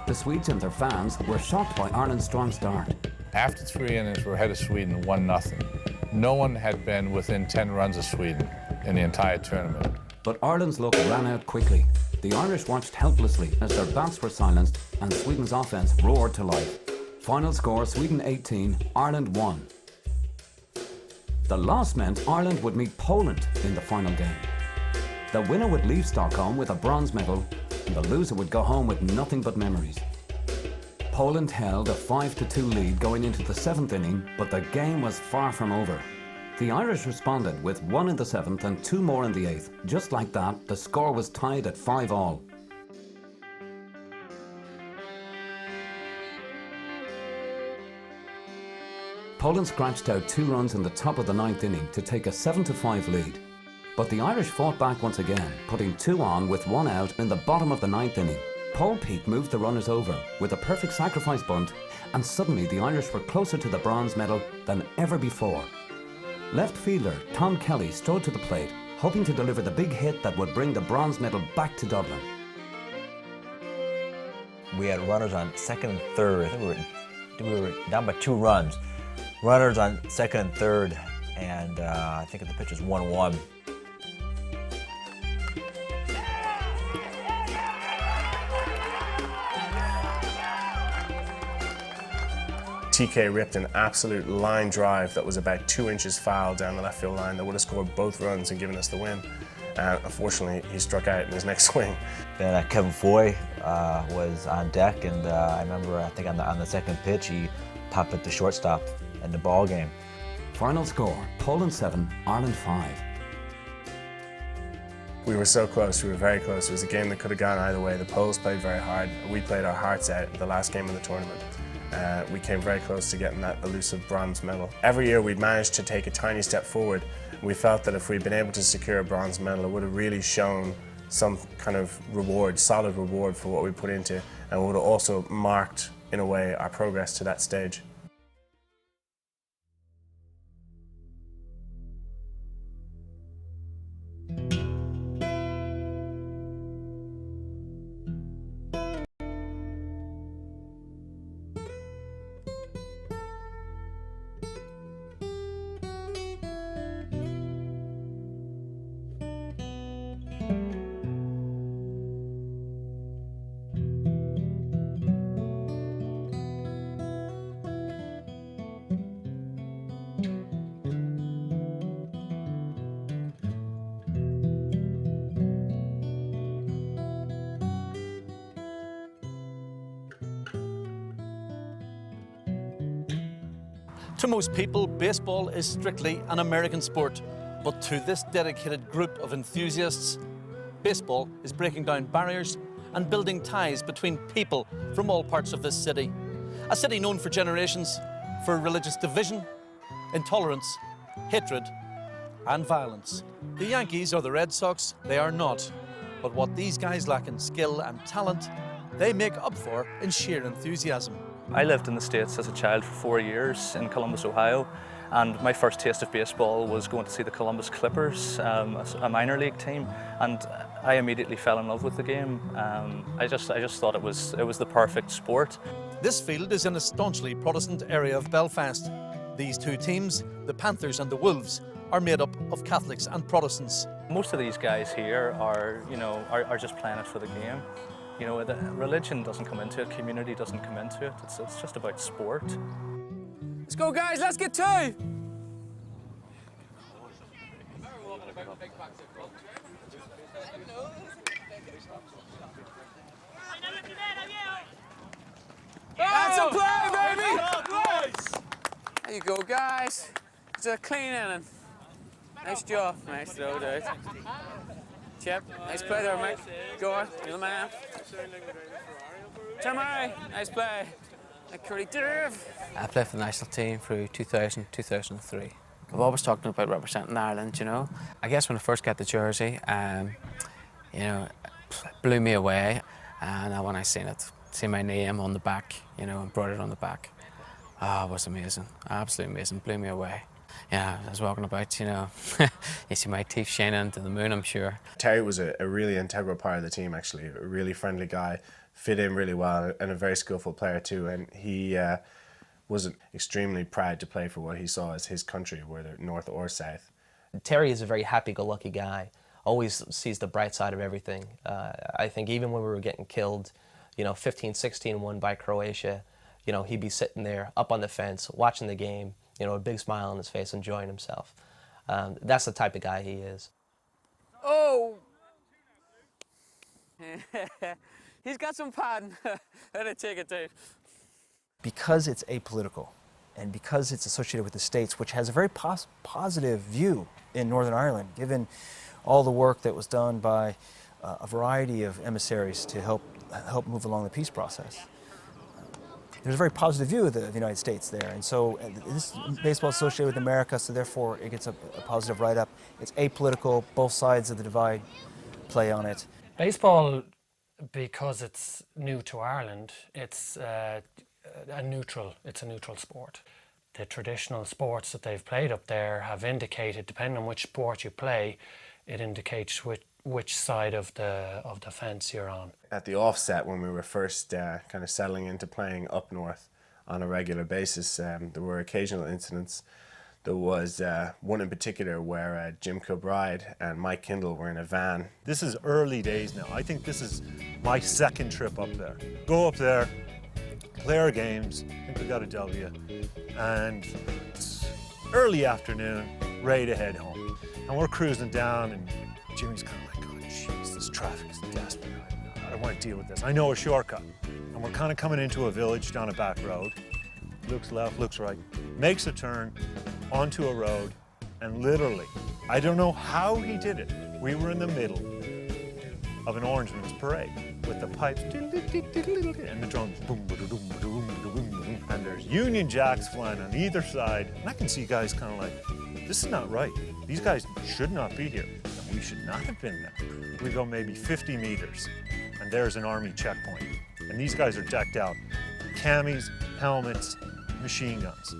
The Swedes and their fans were shocked by Ireland's strong start. After 3 innings, we're ahead of Sweden 1-0. No one had been within 10 runs of Sweden in the entire tournament. But Ireland's luck ran out quickly. The Irish watched helplessly as their bats were silenced and Sweden's offence roared to life. Final score, Sweden 18, Ireland 1. The loss meant Ireland would meet Poland in the final game. The winner would leave Stockholm with a bronze medal, and the loser would go home with nothing but memories. Poland held a 5-2 lead going into the 7th inning, but the game was far from over. The Irish responded with 1 in the 7th and 2 more in the 8th. Just like that, the score was tied at 5-all. Poland scratched out 2 runs in the top of the 9th inning to take a 7-5 lead. But the Irish fought back once again, putting 2 on with 1 out in the bottom of the 9th inning. Paul Peake moved the runners over with a perfect sacrifice bunt, and suddenly the Irish were closer to the bronze medal than ever before. Left fielder Tom Kelly strode to the plate, hoping to deliver the big hit that would bring the bronze medal back to Dublin. We had runners on second and third. I think we were down by 2 runs. Runners on second and third, and I think the pitch was 1-1. TK ripped an absolute line drive that was about 2 inches foul down the left field line that would have scored both runs and given us the win. Unfortunately, he struck out in his next swing. Then Kevin Foy was on deck, and I remember, I think on the second pitch, he popped at the shortstop in the ball game. Final score, Poland 7, Ireland 5. We were so close, we were very close. It was a game that could have gone either way. The Poles played very hard. We played our hearts out the last game of the tournament. We came very close to getting that elusive bronze medal. Every year we'd managed to take a tiny step forward. We felt that if we'd been able to secure a bronze medal, it would have really shown some kind of reward, solid reward for what we put into, and would have also marked, in a way, our progress to that stage. To most people, baseball is strictly an American sport, but to this dedicated group of enthusiasts, baseball is breaking down barriers and building ties between people from all parts of this city. A city known for generations for religious division, intolerance, hatred, and violence. The Yankees or the Red Sox, they are not. But what these guys lack in skill and talent, they make up for in sheer enthusiasm. I lived in the States as a child for 4 years in Columbus, Ohio, and my first taste of baseball was going to see the Columbus Clippers, a minor league team, and I immediately fell in love with the game. I just thought it was the perfect sport. This field is in a staunchly Protestant area of Belfast. These two teams, the Panthers and the Wolves, are made up of Catholics and Protestants. Most of these guys here are just playing it for the game. You know, the religion doesn't come into it, community doesn't come into it. It's just about sport. Let's go, guys, let's get two! That's a play, baby! There you go, guys. It's a clean inning. Nice job. Nice throw, dude. Chip, nice play there, mate. Go on, you're the man. Tamari, nice play. Curry Derv. I played for the national team through 2000, 2003. I've always talked about representing Ireland, you know. I guess when I first got the jersey, you know, it blew me away. And when I seen my name on the back, you know, embroidered on the back, it was amazing, absolutely amazing, blew me away. Yeah, I was walking about, you know, you see my teeth shining to the moon, I'm sure. Terry was a really integral part of the team, actually, a really friendly guy, fit in really well, and a very skillful player too. And he was extremely proud to play for what he saw as his country, whether north or south. Terry is a very happy-go-lucky guy, always sees the bright side of everything. I think even when we were getting killed, you know, 15-16 by Croatia, you know, he'd be sitting there up on the fence, watching the game, you know, a big smile on his face, enjoying himself. That's the type of guy he is. Oh! He's got some padding. I'd take it, Dave. Because it's apolitical and because it's associated with the States, which has a very positive view in Northern Ireland, given all the work that was done by a variety of emissaries to help move along the peace process. There's a very positive view of the United States there, and so this baseball is associated with America, so therefore it gets a positive write-up. It's apolitical, both sides of the divide play on it. Baseball, because it's new to Ireland, it's a neutral sport. The traditional sports that they've played up there have indicated, depending on which sport you play, it indicates which side of the fence you're on. At the offset, when we were first kind of settling into playing up north on a regular basis, there were occasional incidents. There was one in particular where Jim Kilbride and Mike Kindle were in a van. This is early days now. I think this is my second trip up there. Go up there, play our games. I think we got a W. And it's early afternoon, ready to head home. And we're cruising down, and Jimmy's kind of like, oh, jeez, this traffic is desperate. I don't want to deal with this. I know a shortcut. And we're kind of coming into a village down a back road. Looks left, looks right, makes a turn onto a road, and literally, I don't know how he did it. We were in the middle of an Orangeman's parade with the pipes and the drums, boom, boom, boom, boom, boom, and there's Union Jacks flying on either side. And I can see guys kind of like, this is not right. These guys should not be here. And we should not have been there. We go maybe 50 meters, and there's an army checkpoint. And these guys are decked out. Camis, helmets, machine guns.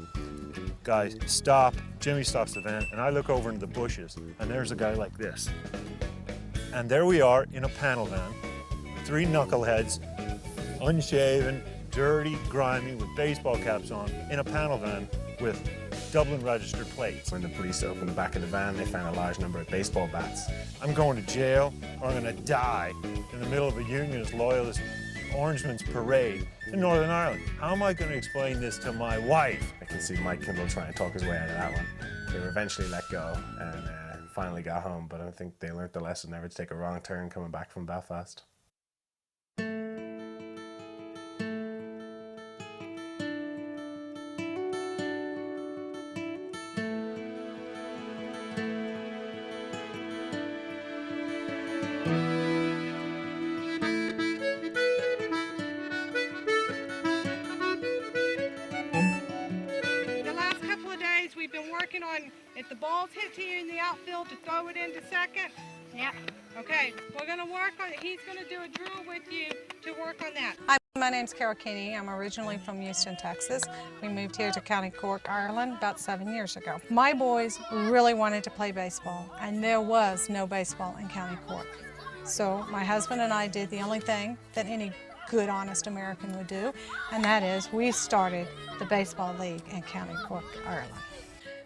Guys, stop. Jimmy stops the van, and I look over into the bushes, and there's a guy like this. And there we are in a panel van, 3 knuckleheads, unshaven, dirty, grimy, with baseball caps on, in a panel van with Dublin registered plates. When the police opened the back of the van, they found a large number of baseball bats. I'm going to jail, or I'm going to die in the middle of a Unionist Loyalist Orangeman's parade in Northern Ireland. How am I going to explain this to my wife? I can see Mike Kimball trying to talk his way out of that one. They were eventually let go and finally got home, but I think they learnt the lesson never to take a wrong turn coming back from Belfast. We've been working on, if the ball's hit to you in the outfield, to throw it into second. Yeah. Okay, we're gonna work on it. He's gonna do a drill with you to work on that. Hi, my name's Carol Kinney. I'm originally from Houston, Texas. We moved here to County Cork, Ireland about 7 years ago. My boys really wanted to play baseball, and there was no baseball in County Cork. So my husband and I did the only thing that any good, honest American would do, and that is we started the Baseball League in County Cork, Ireland.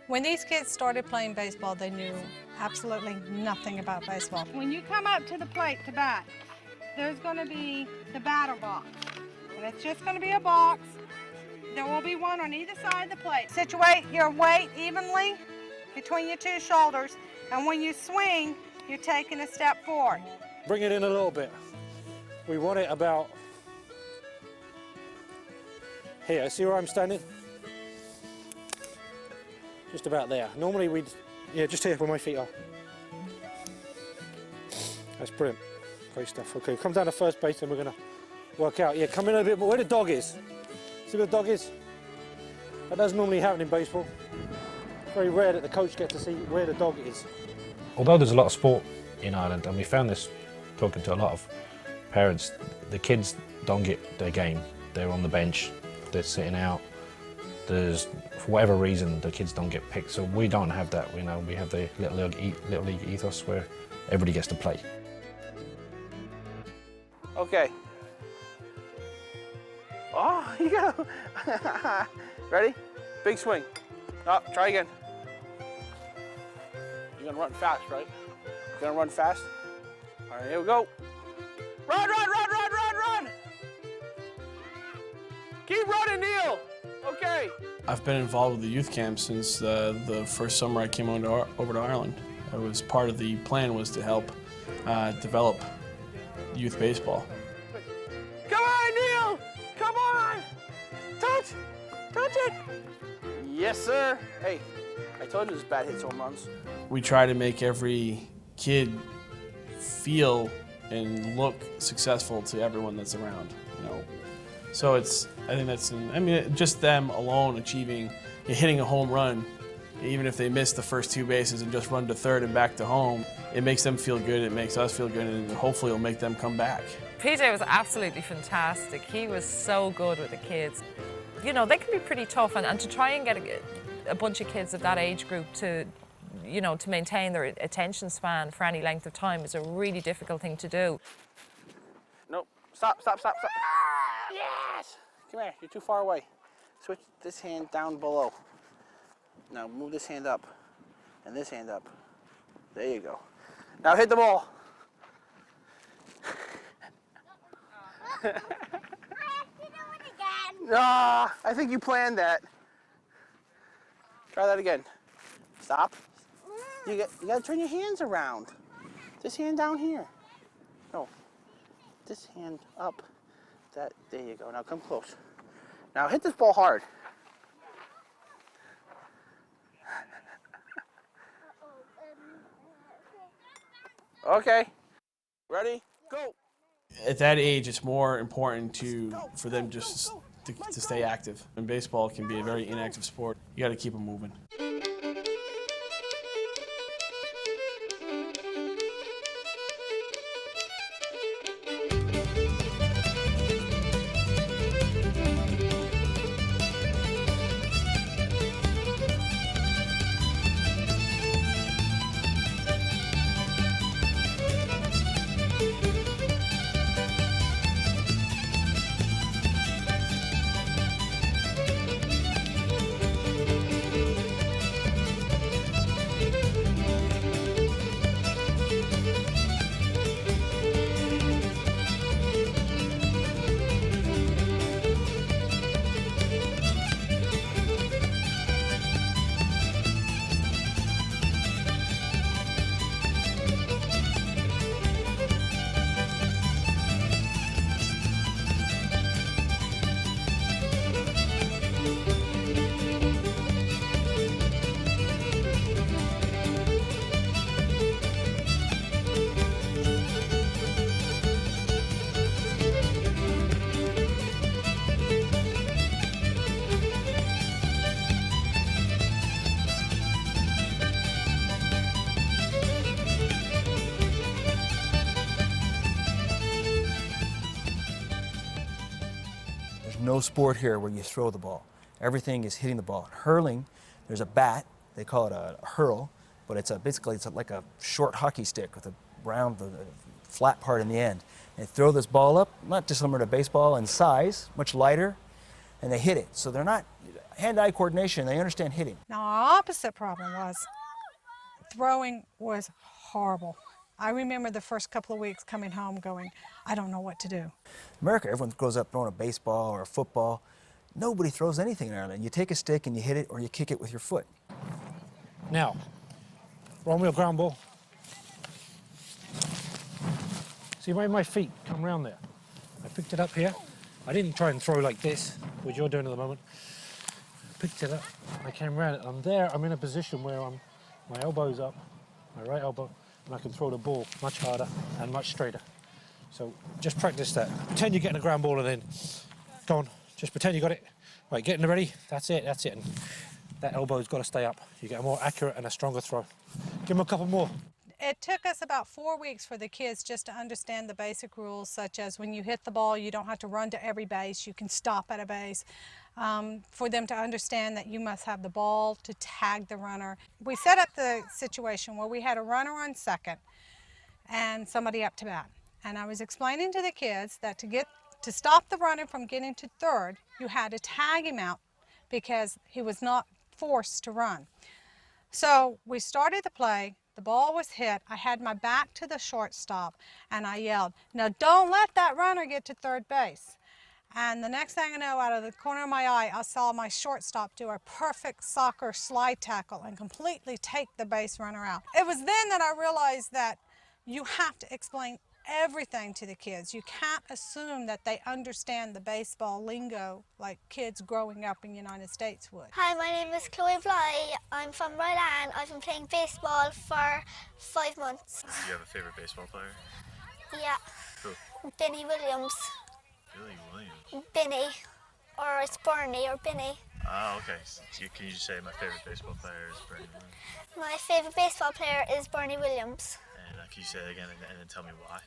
When these kids started playing baseball, they knew absolutely nothing about baseball. When you come up to the plate to bat, there's going to be the batter box. And it's just going to be a box. There will be one on either side of the plate. Situate your weight evenly between your 2 shoulders, and when you swing, you're taking a step forward. Bring it in a little bit. We want it about here. See where I'm standing? Just about there. Normally we'd, just here where my feet are. That's brilliant. Great stuff. Okay, come down to first base and we're gonna work out. Yeah, come in a bit more. Where the dog is. See where the dog is? That doesn't normally happen in baseball. Very rare that the coach gets to see where the dog is. Although there's a lot of sport in Ireland, and we found this talking to a lot of parents, the kids don't get their game. They're on the bench, they're sitting out. There's, for whatever reason, the kids don't get picked, so we don't have that. We have the little league ethos where everybody gets to play. Okay. Oh, you go. Ready? Big swing. Oh, try again. You're gonna run fast, right? You're gonna run fast? All right, here we go. Run, run, run, run, run, run! Keep running, Neil! Okay. I've been involved with the youth camp since the first summer I came over to Ireland. I was part of the plan was to help develop youth baseball. Come on, Neil! Come on! Touch! Touch it! Yes, sir. Hey, I told you this bat hits home runs. We try to make every kid feel and look successful to everyone that's around, you know. So I think that's, just them alone achieving, hitting a home run, even if they miss the first 2 bases and just run to third and back to home, it makes them feel good, it makes us feel good, and hopefully it'll make them come back. PJ was absolutely fantastic. He was so good with the kids. You know, they can be pretty tough, and to try and get a bunch of kids of that age group to, you know, to maintain their attention span for any length of time is a really difficult thing to do. Nope. Stop, stop, stop, stop. Yes! Come here, you're too far away. Switch this hand down below. Now move this hand up, and this hand up. There you go. Now hit the ball. Nah, I think you planned that. Try that again. Stop. You gotta turn your hands around. This hand down here. No. This hand up. There you go. Now come close. Now hit this ball hard. Okay. Ready? Go. At that age, it's more important for them just to stay active. And baseball can be a very inactive sport. You got to keep them moving. No sport here where you throw the ball. Everything is hitting the ball. Hurling, there's a bat, they call it a hurl, but basically it's like a short hockey stick with a round, flat part in the end. They throw this ball up, not dissimilar to baseball in size, much lighter, and they hit it. So they're not hand-eye coordination, they understand hitting. Now our opposite problem was throwing was horrible. I remember the first couple of weeks coming home going, I don't know what to do. America, everyone grows up throwing a baseball or a football. Nobody throws anything in Ireland. You take a stick and you hit it or you kick it with your foot. Now, roll me a ground ball. See, my feet come round there. I picked it up here. I didn't try and throw like this, which you're doing at the moment. I picked it up, I came round it. I'm there, I'm in a position where my elbow's up, my right elbow, and I can throw the ball much harder and much straighter. So just practice that. Pretend you're getting a ground ball and then, go on, just pretend you got it. Right, getting ready, that's it. And that elbow's got to stay up. You get a more accurate and a stronger throw. Give them a couple more. It took us about 4 weeks for the kids just to understand the basic rules, such as when you hit the ball, you don't have to run to every base, you can stop at a base. For them to understand that you must have the ball to tag the runner. We set up the situation where we had a runner on second and somebody up to bat. And I was explaining to the kids that to stop the runner from getting to third, you had to tag him out because he was not forced to run. So we started the play, the ball was hit, I had my back to the shortstop, and I yelled, now don't let that runner get to third base. And the next thing I know, out of the corner of my eye, I saw my shortstop do a perfect soccer slide tackle and completely take the base runner out. It was then that I realized that you have to explain everything to the kids. You can't assume that they understand the baseball lingo like kids growing up in the United States would. Hi, my name is Chloe Bly. I'm from Ryland. I've been playing baseball for 5 months. Do you have a favorite baseball player? Yeah. Who? Benny Williams. Billy Williams? Benny. Or it's Bernie or Benny. Oh, okay. So can you just say my favorite baseball player is Bernie Williams? My favorite baseball player is Bernie Williams. And can you say it again and then tell me why?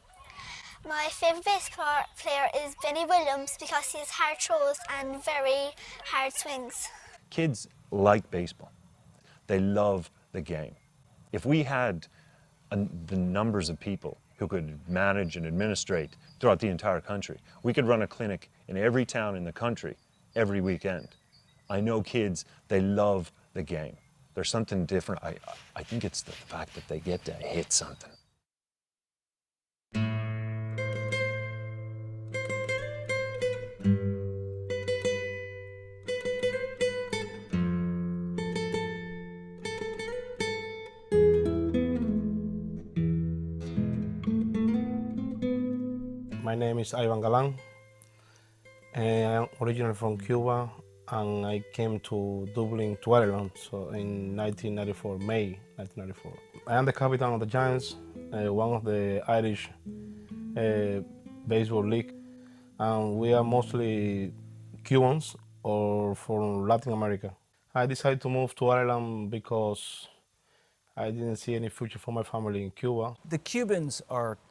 My favorite baseball player is Benny Williams because he has hard throws and very hard swings. Kids like baseball. They love the game. If we had the numbers of people who could manage and administrate throughout the entire country, we could run a clinic in every town in the country every weekend. I know kids, they love the game. There's something different. I think it's the fact that they get to hit something. My name is Ivan Galan, and I'm originally from Cuba, and I came to Dublin, to Ireland, so in 1994, May 1994. I am the captain of the Giants, one of the Irish baseball league, and we are mostly Cubans or from Latin America. I decided to move to Ireland because I didn't see any future for my family in Cuba. The Cubans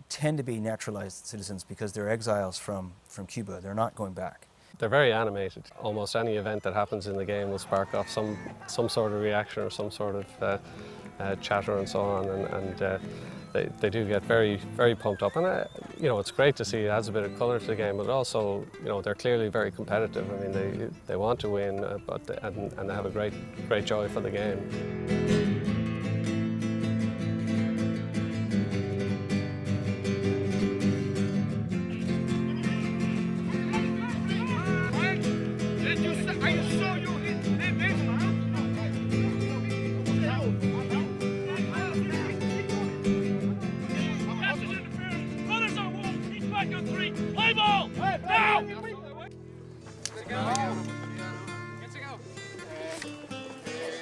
tend to be naturalized citizens because they're exiles from Cuba. They're not going back. They're very animated. Almost any event that happens in the game will spark off some sort of reaction or some sort of chatter and so on, and they do get very, very pumped up. And you know, it's great to see it adds a bit of colour to the game, but also, you know, they're clearly very competitive. I mean, they want to win, and they have a great joy for the game.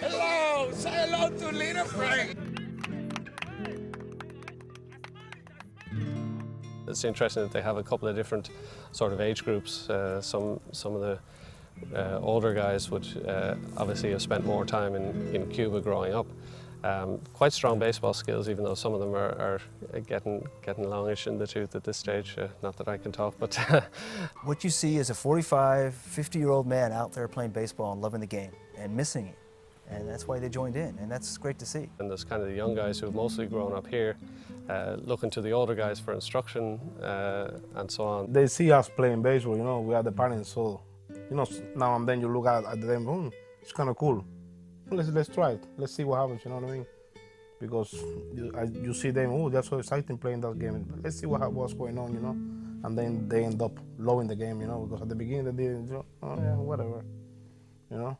Hello, say hello to little Frank. It's interesting that they have a couple of different sort of age groups. Some of the older guys would obviously have spent more time in Cuba growing up. Quite strong baseball skills, even though some of them are getting longish in the tooth at this stage. Not that I can talk, but... What you see is a 45, 50-year-old man out there playing baseball and loving the game and missing it. And that's why they joined in, and that's great to see. And there's kind of the young guys who have mostly grown up here, looking to the older guys for instruction and so on. They see us playing baseball, you know, we are the parents, so, you know, now and then you look at them, it's kind of cool. Let's try it. Let's see what happens, you know what I mean? Because you see them, they're so exciting playing that game. Let's see what's going on, you know? And then they end up loving the game, you know, because at the beginning they didn't, oh yeah, whatever, you know?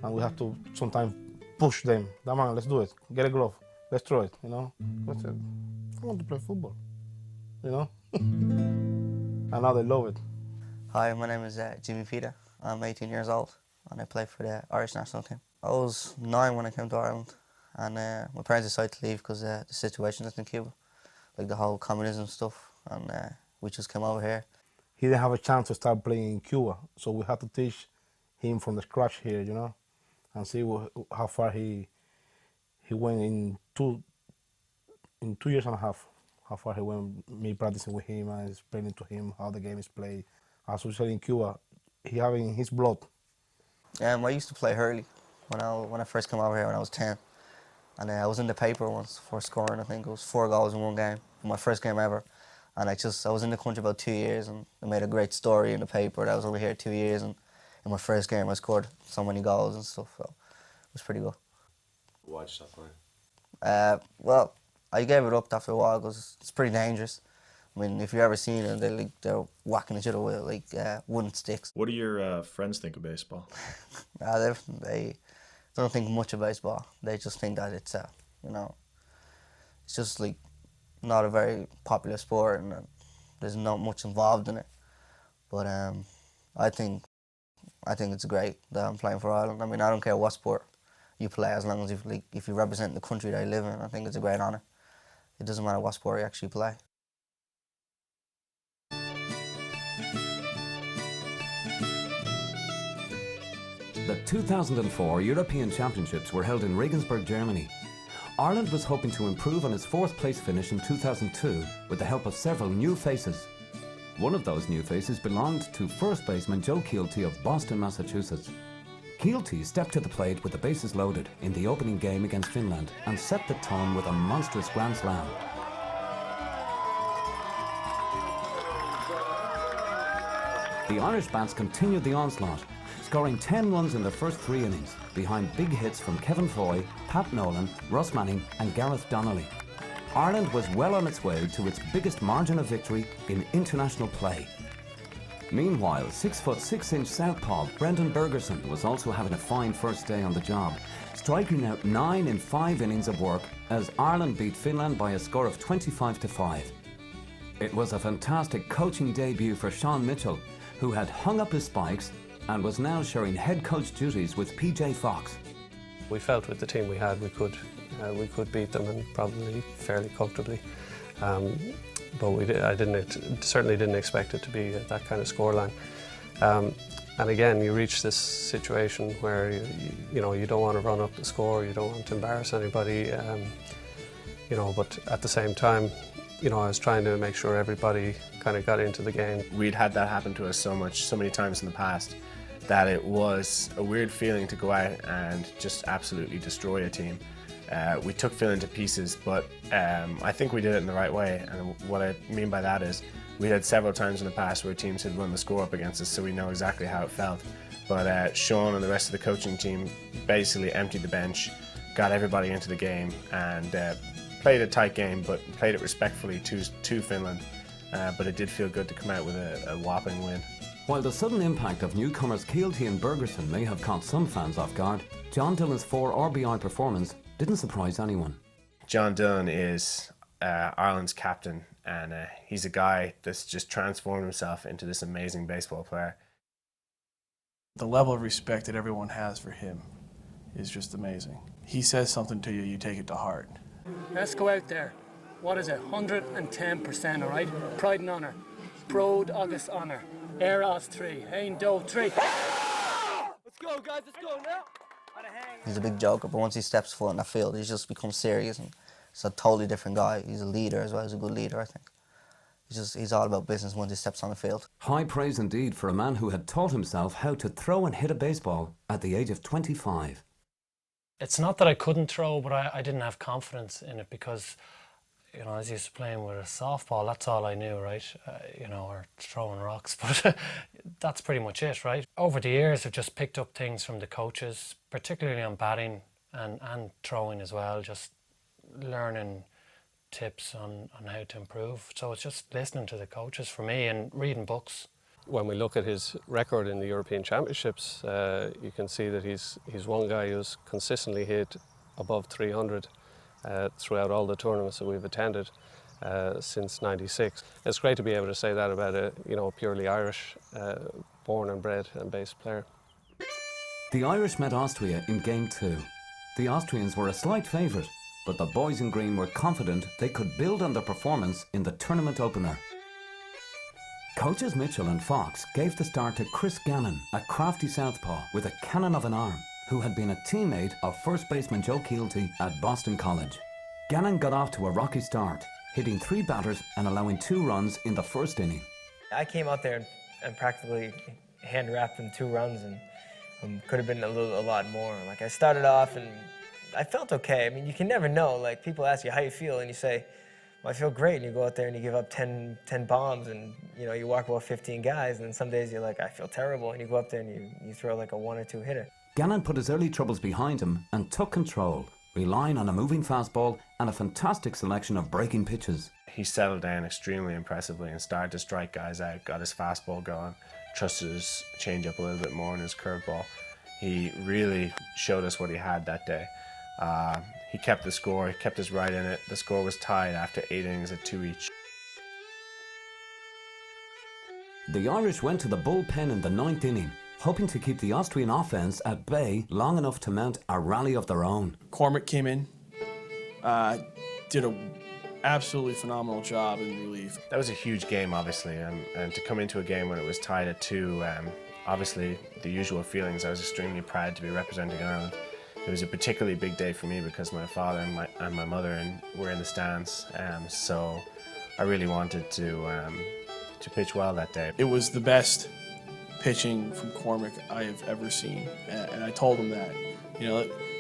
And we have to sometimes push them. Come on, let's do it. Get a glove. Let's throw it, you know? I want to play football, you know? And now they love it. Hi, my name is Jimmy Peter. I'm 18 years old and I play for the Irish national team. I was 9 when I came to Ireland, and my parents decided to leave because the situation is in Cuba, like the whole communism stuff, and we just came over here. He didn't have a chance to start playing in Cuba, so we had to teach him from the scratch here, you know, and see how far he went in 2 years and a half, how far he went, me practicing with him and explaining to him how the game is played. As we said in Cuba, he having his blood. I used to play hurley when I first came over here when I was 10. And I was in the paper once for scoring, I think it was 4 goals in one game, my first game ever. And I was in the country about 2 years, and I made a great story in the paper that I was over here 2 years, and in my first game I scored so many goals and stuff, so it was pretty good. Why'd you stop playing? Well, I gave it up after a while because it's pretty dangerous. I mean, if you've ever seen it, they're whacking each other with wooden sticks. What do your friends think of baseball? They don't think much of baseball. They just think that it's you know, it's just like not a very popular sport, and there's not much involved in it. But I think it's great that I'm playing for Ireland. I mean, I don't care what sport you play, as long as if you represent the country that you live in. I think it's a great honour. It doesn't matter what sport you actually play. The 2004 European Championships were held in Regensburg, Germany. Ireland was hoping to improve on its 4th place finish in 2002 with the help of several new faces. One of those new faces belonged to first baseman Joe Keelty of Boston, Massachusetts. Keelty stepped to the plate with the bases loaded in the opening game against Finland and set the tone with a monstrous grand slam. The Irish bats continued the onslaught, scoring 10 runs in the first 3 innings, behind big hits from Kevin Foy, Pat Nolan, Russ Manning and Gareth Donnelly. Ireland was well on its way to its biggest margin of victory in international play. Meanwhile, 6'6" southpaw Brendan Bergerson was also having a fine first day on the job, striking out 9 in 5 innings of work as Ireland beat Finland by a score of 25-5. It was a fantastic coaching debut for Sean Mitchell, who had hung up his spikes and was now sharing head coach duties with PJ Fox. We felt with the team we had, we could beat them, and probably fairly comfortably. But I certainly didn't expect it to be that kind of scoreline. And again, you reach this situation where you don't want to run up the score, you don't want to embarrass anybody, but at the same time, I was trying to make sure everybody kind of got into the game. We'd had that happen to us so many times in the past, that it was a weird feeling to go out and just absolutely destroy a team. We took Phil into pieces, but I think we did it in the right way. And what I mean by that is, we had several times in the past where teams had run the score up against us, so we know exactly how it felt. But Sean and the rest of the coaching team basically emptied the bench, got everybody into the game, and played a tight game, but played it respectfully to Finland. But it did feel good to come out with a whopping win. While the sudden impact of newcomers Keelty and Bergerson may have caught some fans off guard, John Dillon's 4 RBI performance didn't surprise anyone. John Dillon is Ireland's captain, and he's a guy that's just transformed himself into this amazing baseball player. The level of respect that everyone has for him is just amazing. He says something to you, you take it to heart. Let's go out there. What is it? 110%, all right? Pride and honour. Prode August honour. Air Os 3. Hein Do 3. Let's go, guys. Let's go now. He's a big joker, but once he steps foot in that field, he's just become serious, and he's a totally different guy. He's a leader as well. He's a good leader, I think. He's all about business once he steps on the field. High praise indeed for a man who had taught himself how to throw and hit a baseball at the age of 25. It's not that I couldn't throw, but I didn't have confidence in it because, I was used to playing with a softball. That's all I knew, right? Or throwing rocks, but that's pretty much it, right? Over the years, I've just picked up things from the coaches, particularly on batting and throwing as well, just learning tips on how to improve. So it's just listening to the coaches for me and reading books. When we look at his record in the European Championships, you can see that he's one guy who's consistently hit above 300 throughout all the tournaments that we've attended since '96. It's great to be able to say that about a purely Irish, born and bred and based player. The Irish met Austria in Game 2. The Austrians were a slight favourite, but the boys in green were confident they could build on their performance in the tournament opener. Coaches Mitchell and Fox gave the start to Chris Gannon, a crafty southpaw with a cannon of an arm, who had been a teammate of first baseman Joe Keelty at Boston College. Gannon got off to a rocky start, hitting 3 batters and allowing 2 runs in the first inning. I came out there and practically hand-wrapped them 2 runs, and could have been a lot more. Like, I started off and I felt okay. I mean, you can never know. Like, people ask you how you feel, and you say, well, I feel great, and you go out there and you give up 10 bombs, and you walk about 15 guys, and then some days you're like, I feel terrible, and you go up there and you throw like a 1 or 2 hitter. Gannon put his early troubles behind him and took control, relying on a moving fastball and a fantastic selection of breaking pitches. He settled down extremely impressively and started to strike guys out, got his fastball going, trusted his changeup a little bit more and his curveball. He really showed us what he had that day. He kept the score, he kept us right in it. The score was tied after 8 innings at 2 each. The Irish went to the bullpen in the 9th inning, hoping to keep the Austrian offence at bay long enough to mount a rally of their own. Cormac came in, did an absolutely phenomenal job in relief. That was a huge game, obviously, and to come into a game when it was tied at 2, obviously the usual feelings. I was extremely proud to be representing Ireland. It was a particularly big day for me because my father and my mother were in the stands, so I really wanted to pitch well that day. It was the best pitching from Cormac I have ever seen, and I told him that.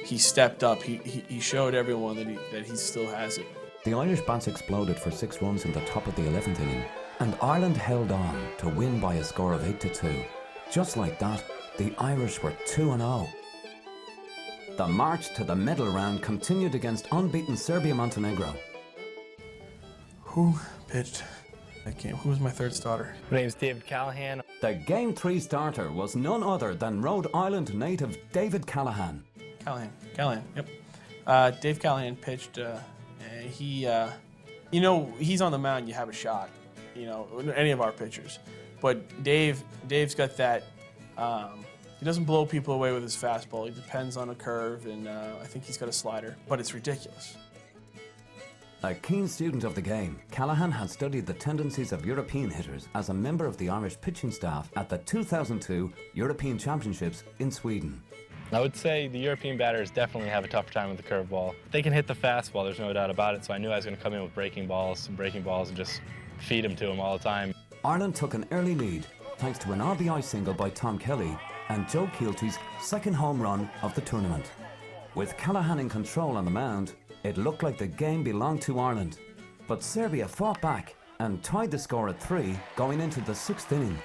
He stepped up. He showed everyone that he still has it. The Irish bats exploded for 6 runs in the top of the 11th inning, and Ireland held on to win by a score of 8-2. Just like that, the Irish were 2-0. The march to the medal round continued against unbeaten Serbia-Montenegro. Who pitched that game? Who was my 3rd starter? My name's David Callahan. The Game 3 starter was none other than Rhode Island native David Callahan. Callahan, yep. Dave Callahan pitched. He's on the mound, you have a shot. you know, any of our pitchers. But Dave's got that. He doesn't blow people away with his fastball. He depends on a curve, and I think he's got a slider, but it's ridiculous. A keen student of the game, Callahan had studied the tendencies of European hitters as a member of the Irish pitching staff at the 2002 European Championships in Sweden. I would say the European batters definitely have a tougher time with the curveball. They can hit the fastball, there's no doubt about it, so I knew I was going to come in with breaking balls, and just feed them to them all the time. Ireland took an early lead thanks to an RBI single by Tom Kelly and Joe Keelty's second home run of the tournament. With Callahan in control on the mound, it looked like the game belonged to Ireland. But Serbia fought back and tied the score at 3 going into the 6th inning.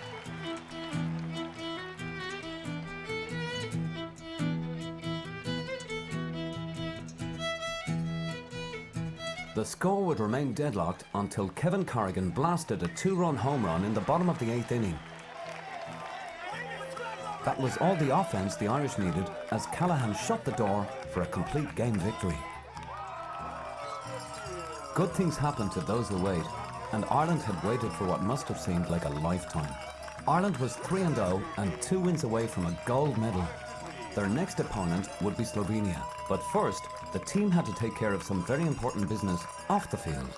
The score would remain deadlocked until Kevin Corrigan blasted a 2-run home run in the bottom of the 8th inning. That was all the offense the Irish needed as Callahan shut the door for a complete game victory. Good things happen to those who wait, and Ireland had waited for what must have seemed like a lifetime. Ireland was 3-0 and 2 wins away from a gold medal. Their next opponent would be Slovenia, but first, the team had to take care of some very important business off the field.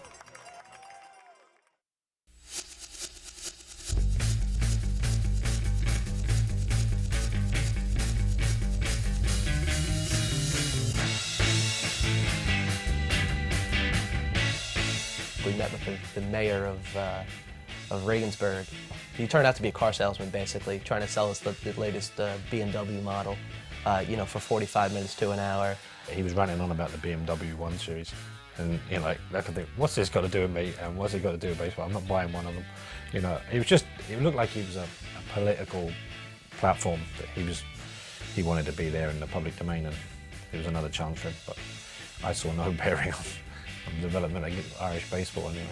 We met with the mayor of Regensburg. He turned out to be a car salesman, basically, trying to sell us the latest BMW model, you know, for 45 minutes to an hour. He was ranting on about the BMW 1 Series, and you know, like I could think, what's this got to do with me, and what's it got to do with baseball? I'm not buying one of them. You know, it looked like he was a political platform that he wanted to be there in the public domain, and it was another chance for him. But I saw no bearing on the development of Irish baseball anyway.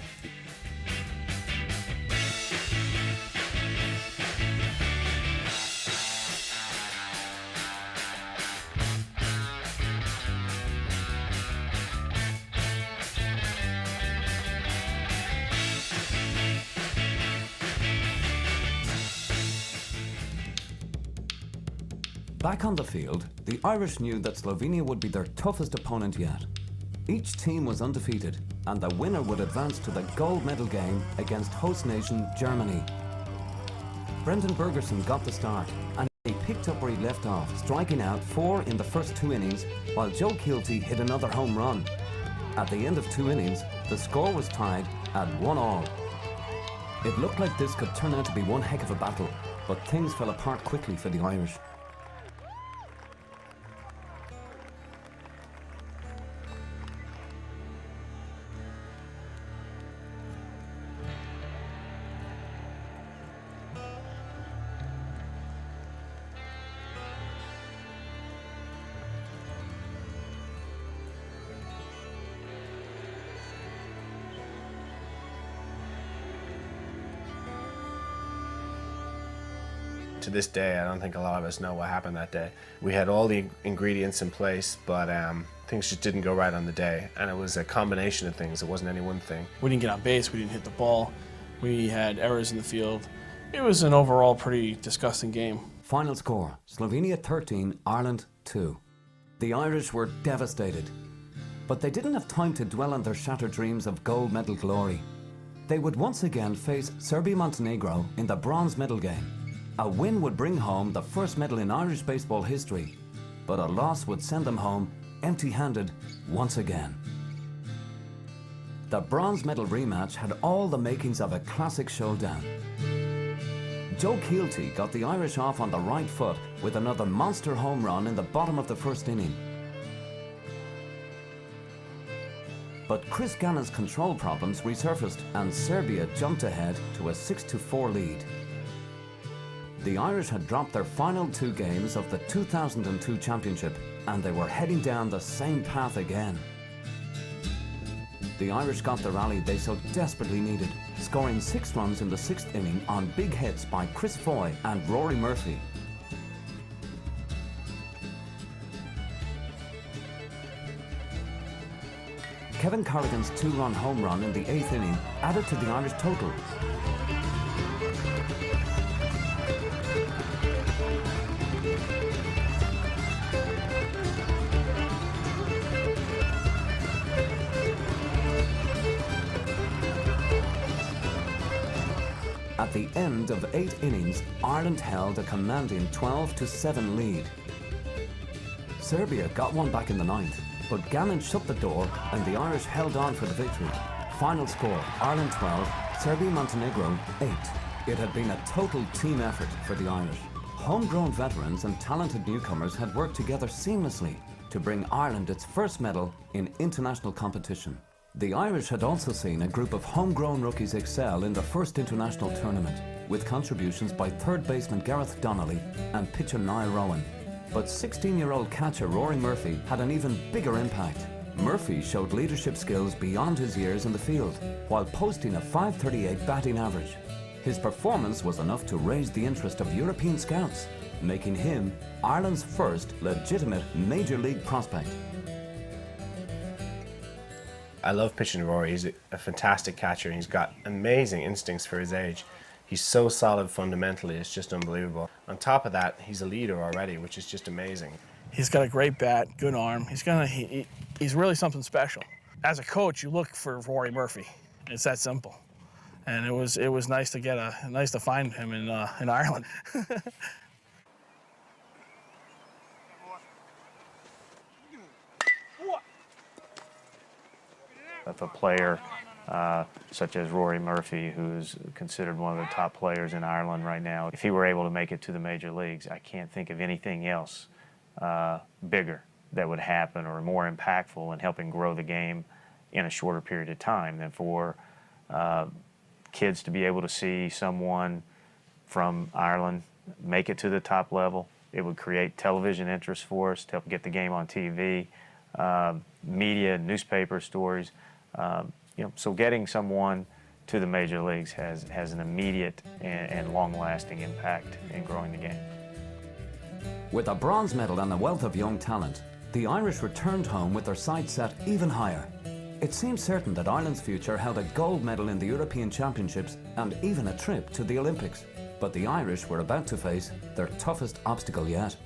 Back on the field, the Irish knew that Slovenia would be their toughest opponent yet. Each team was undefeated, and the winner would advance to the gold medal game against host nation Germany. Brendan Bergerson got the start, and he picked up where he left off, striking out 4 in the first 2 innings, while Joe Keelty hit another home run. At the end of 2 innings, the score was tied at 1-1. It looked like this could turn out to be one heck of a battle, but things fell apart quickly for the Irish. To this day, I don't think a lot of us know what happened that day. We had all the ingredients in place, but things just didn't go right on the day. And it was a combination of things. It wasn't any one thing. We didn't get on base, we didn't hit the ball, we had errors in the field. It was an overall pretty disgusting game. Final score, Slovenia 13, Ireland 2. The Irish were devastated, but they didn't have time to dwell on their shattered dreams of gold medal glory. They would once again face Serbia-Montenegro in the bronze medal game. A win would bring home the first medal in Irish baseball history, but a loss would send them home empty-handed once again. The bronze medal rematch had all the makings of a classic showdown. Joe Keelty got the Irish off on the right foot with another monster home run in the bottom of the first inning. But Chris Gannon's control problems resurfaced and Serbia jumped ahead to a 6-4 lead. The Irish had dropped their final 2 games of the 2002 championship, and they were heading down the same path again. The Irish got the rally they so desperately needed, scoring 6 runs in the 6th inning on big hits by Chris Foy and Rory Murphy. Kevin Corrigan's 2-run home run in the 8th inning added to the Irish total. At the end of 8 innings, Ireland held a commanding 12-7 lead. Serbia got one back in the 9th, but Gannon shut the door and the Irish held on for the victory. Final score, Ireland 12, Serbia-Montenegro 8. It had been a total team effort for the Irish. Homegrown veterans and talented newcomers had worked together seamlessly to bring Ireland its first medal in international competition. The Irish had also seen a group of homegrown rookies excel in the first international tournament, with contributions by third baseman Gareth Donnelly and pitcher Niall Rowan. But 16-year-old catcher Rory Murphy had an even bigger impact. Murphy showed leadership skills beyond his years in the field, while posting a .538 batting average. His performance was enough to raise the interest of European scouts, making him Ireland's first legitimate Major League prospect. I love pitching to Rory. He's a fantastic catcher and he's got amazing instincts for his age. He's so solid fundamentally, it's just unbelievable. On top of that, he's a leader already, which is just amazing. He's got a great bat, good arm. He's really something special. As a coach, you look for Rory Murphy. It's that simple. And it was nice to find him in Ireland. If a player such as Rory Murphy, who's considered one of the top players in Ireland right now, if he were able to make it to the major leagues, I can't think of anything else bigger that would happen or more impactful in helping grow the game in a shorter period of time than for kids to be able to see someone from Ireland make it to the top level. It would create television interest for us to help get the game on TV, media, newspaper stories. So getting someone to the major leagues has an immediate and long-lasting impact in growing the game. With a bronze medal and a wealth of young talent, the Irish returned home with their sights set even higher. It seemed certain that Ireland's future held a gold medal in the European Championships and even a trip to the Olympics. But the Irish were about to face their toughest obstacle yet.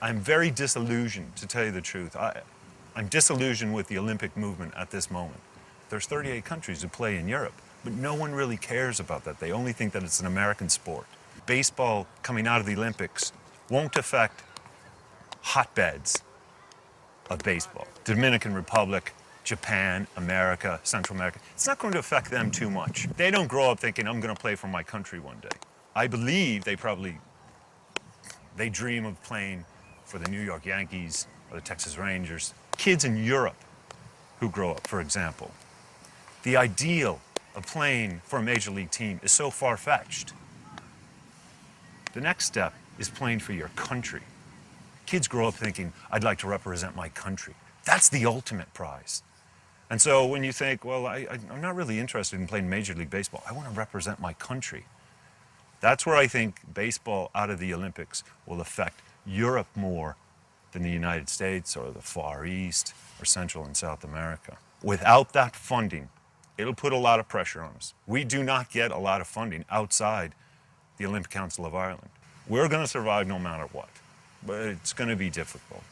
I'm very disillusioned, to tell you the truth. I'm disillusioned with the Olympic movement at this moment. There's 38 countries who play in Europe, but no one really cares about that. They only think that it's an American sport. Baseball coming out of the Olympics won't affect hotbeds of baseball. Dominican Republic, Japan, America, Central America. It's not going to affect them too much. They don't grow up thinking, I'm going to play for my country one day. I believe they dream of playing for the New York Yankees or the Texas Rangers. Kids in Europe who grow up, for example. The ideal of playing for a major league team is so far-fetched. The next step is playing for your country. Kids grow up thinking, I'd like to represent my country. That's the ultimate prize. And so when you think, well, I'm not really interested in playing Major League Baseball, I want to represent my country. That's where I think baseball out of the Olympics will affect Europe more than the United States or the Far East or Central and South America. Without that funding, it'll put a lot of pressure on us. We do not get a lot of funding outside the Olympic Council of Ireland. We're going to survive no matter what, but it's going to be difficult.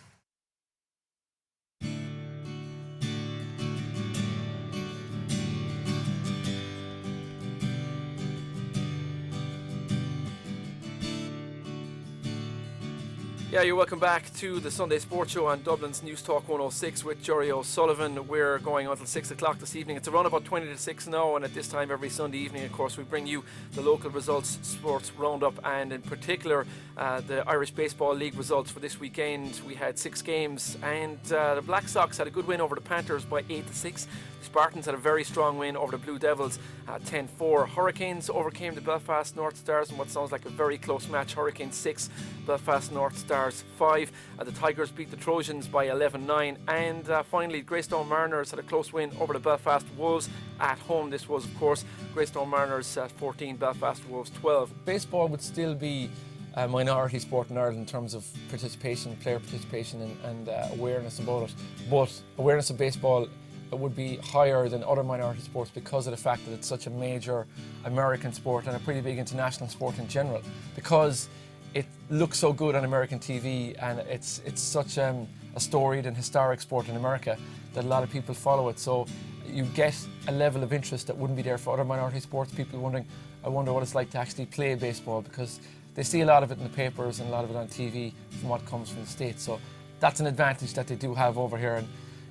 Yeah, you're welcome back to the Sunday Sports Show on Dublin's News Talk 106 with Jerry O'Sullivan. We're going until 6 o'clock this evening. It's around about 20 to 6 now, and at this time every Sunday evening, of course, we bring you the local results, sports roundup, and in particular the Irish Baseball League results for this weekend. We had 6 games, and the Black Sox had a good win over the Panthers by 8-6. Spartans had a very strong win over the Blue Devils, 10-4. Hurricanes overcame the Belfast North Stars in what sounds like a very close match. Hurricanes 6, Belfast North Stars 5. The Tigers beat the Trojans by 11-9. And finally, Greystone Mariners had a close win over the Belfast Wolves at home. This was, of course, Greystone Mariners 14, Belfast Wolves 12. Baseball would still be a minority sport in Ireland in terms of participation, player participation and awareness about it. But awareness of baseball would be higher than other minority sports because of the fact that it's such a major American sport and a pretty big international sport in general. Because it looks so good on American TV and it's such a storied and historic sport in America that a lot of people follow it. So you get a level of interest that wouldn't be there for other minority sports. People wondering, I wonder what it's like to actually play baseball, because they see a lot of it in the papers and a lot of it on TV from what comes from the States. So that's an advantage that they do have over here, and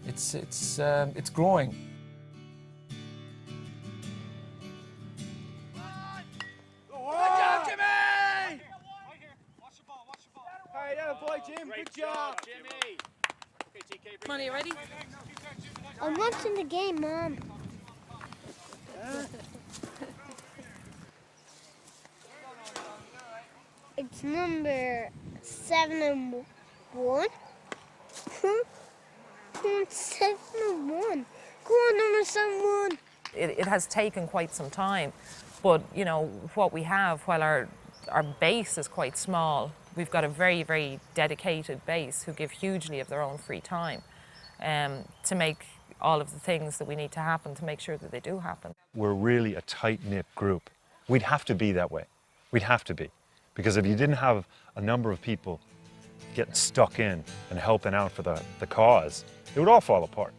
it's growing. Good job, Jimmy! Hey, yeah, boy, Jim. Good job, Jimmy. Come on, are you ready? I'm watching the game, Mom. It's number 7 and 1. 7 and 1. Go on, number 7 and 1. It has taken quite some time, but you know what we have, while our base is quite small, we've got a very, very dedicated base who give hugely of their own free time to make all of the things that we need to happen to make sure that they do happen. We're really a tight-knit group. We'd have to be that way. We'd have to be. Because if you didn't have a number of people getting stuck in and helping out for the cause, it would all fall apart.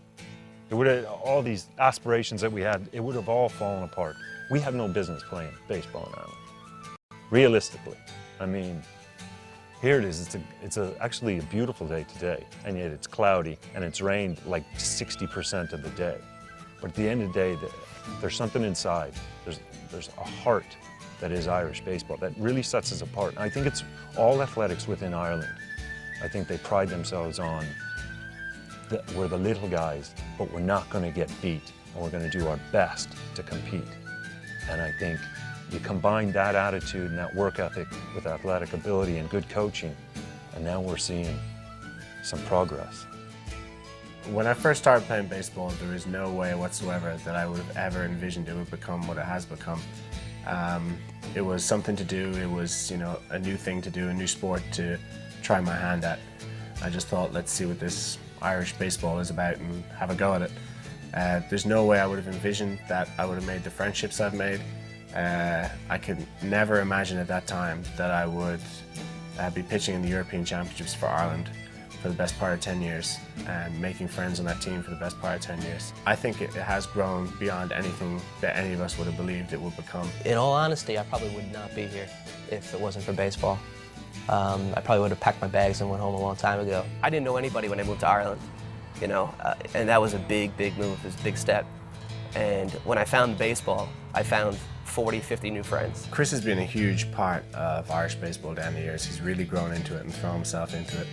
It would have, all these aspirations that we had, it would have all fallen apart. We have no business playing baseball in Ireland. Realistically. I mean, here it is, it's actually a beautiful day today, and yet it's cloudy and it's rained like 60% of the day. But at the end of the day, there's something inside. There's a heart that is Irish baseball that really sets us apart. And I think it's all athletics within Ireland. I think they pride themselves on that we're the little guys, but we're not going to get beat, and we're going to do our best to compete. And I think you combine that attitude and that work ethic with athletic ability and good coaching, and now we're seeing some progress. When I first started playing baseball, there was no way whatsoever that I would have ever envisioned it would become what it has become. It was something to do, it was, you know, a new thing to do, a new sport to try my hand at. I just thought, let's see what this Irish baseball is about and have a go at it. There's no way I would have envisioned that I would have made the friendships I've made. I could never imagine at that time that I would be pitching in the European Championships for Ireland for the best part of 10 years and making friends on that team for the best part of 10 years. I think it has grown beyond anything that any of us would have believed it would become. In all honesty, I probably would not be here if it wasn't for baseball. I probably would have packed my bags and went home a long time ago. I didn't know anybody when I moved to Ireland, you know, and that was a big, big move, it was a big step. And when I found baseball, I found 40, 50 new friends. Chris has been a huge part of Irish baseball down the years. He's really grown into it and thrown himself into it.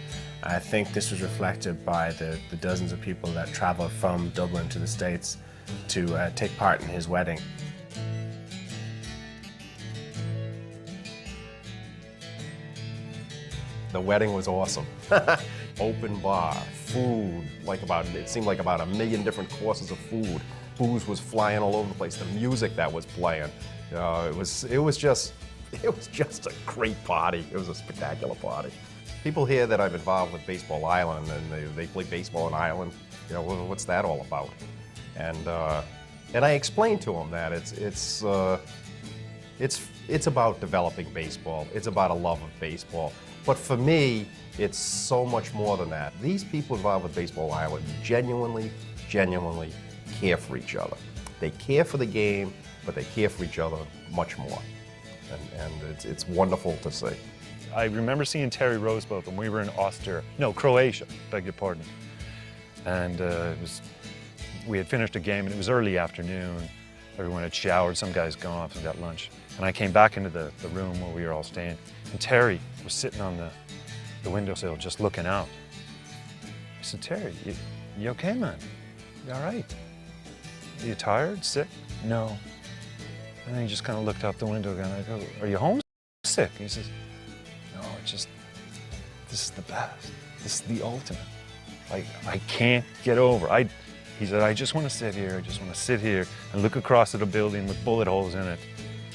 I think this was reflected by the dozens of people that travelled from Dublin to the States to take part in his wedding. The wedding was awesome. Open bar, food, it seemed like about 1 million different courses of food. Booze was flying all over the place. The music that was playing, it was just a great party. It was a spectacular party. People hear that I'm involved with Baseball Ireland and they play baseball in Ireland. You know, what's that all about? And I explained to them that it's about developing baseball. It's about a love of baseball. But for me, it's so much more than that. These people involved with Baseball Ireland genuinely care for each other. They care for the game, but they care for each other much more. And it's wonderful to see. I remember seeing Terry Roseboth when we were in Croatia, beg your pardon. And we had finished a game and it was early afternoon. Everyone had showered, some guys gone off and got lunch. And I came back into the room where we were all staying, and Terry was sitting on the windowsill just looking out. I said, Terry, you okay, man? You all right? Are you tired? Sick? No. And then he just kind of looked out the window again. I go, are you homesick? He says, no, it's just, this is the best. This is the ultimate. I can't get over. He said, I just want to sit here. I just want to sit here and look across at a building with bullet holes in it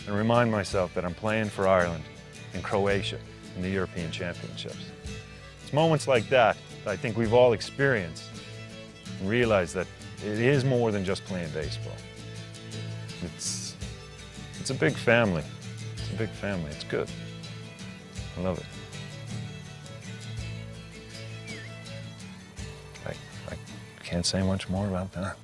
and remind myself that I'm playing for Ireland and Croatia in the European Championships. It's moments like that that I think we've all experienced and realize that it is more than just playing baseball. It's a big family. It's a big family. It's good. I love it. I can't say much more about that.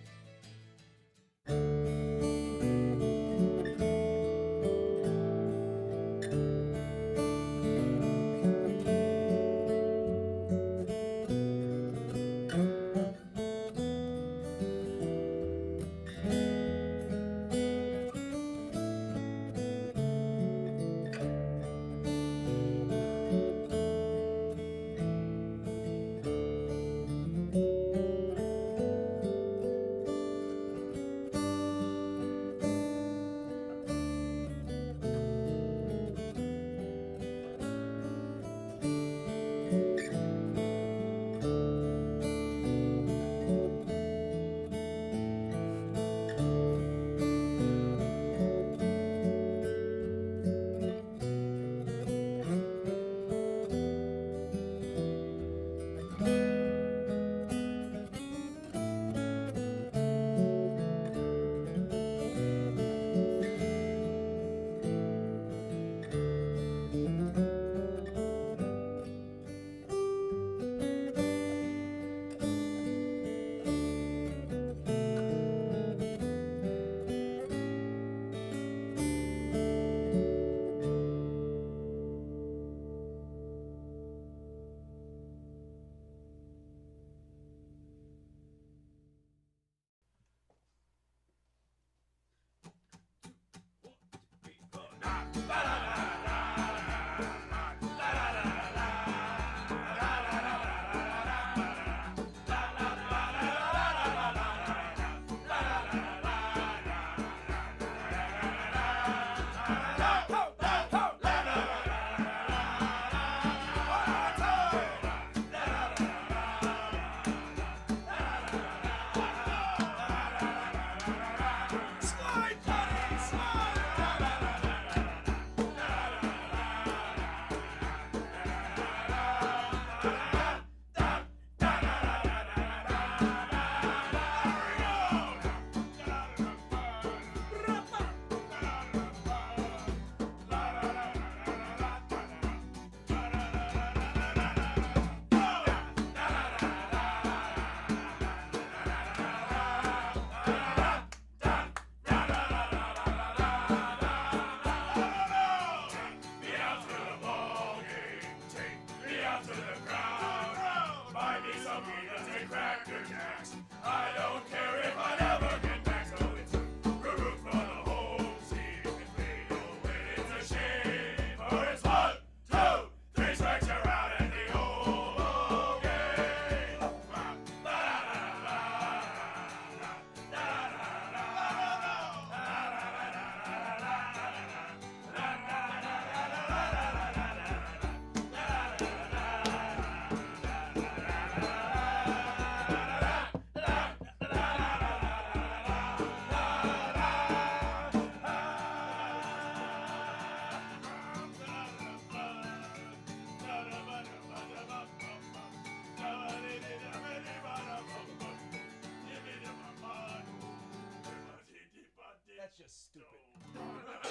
That's just stupid.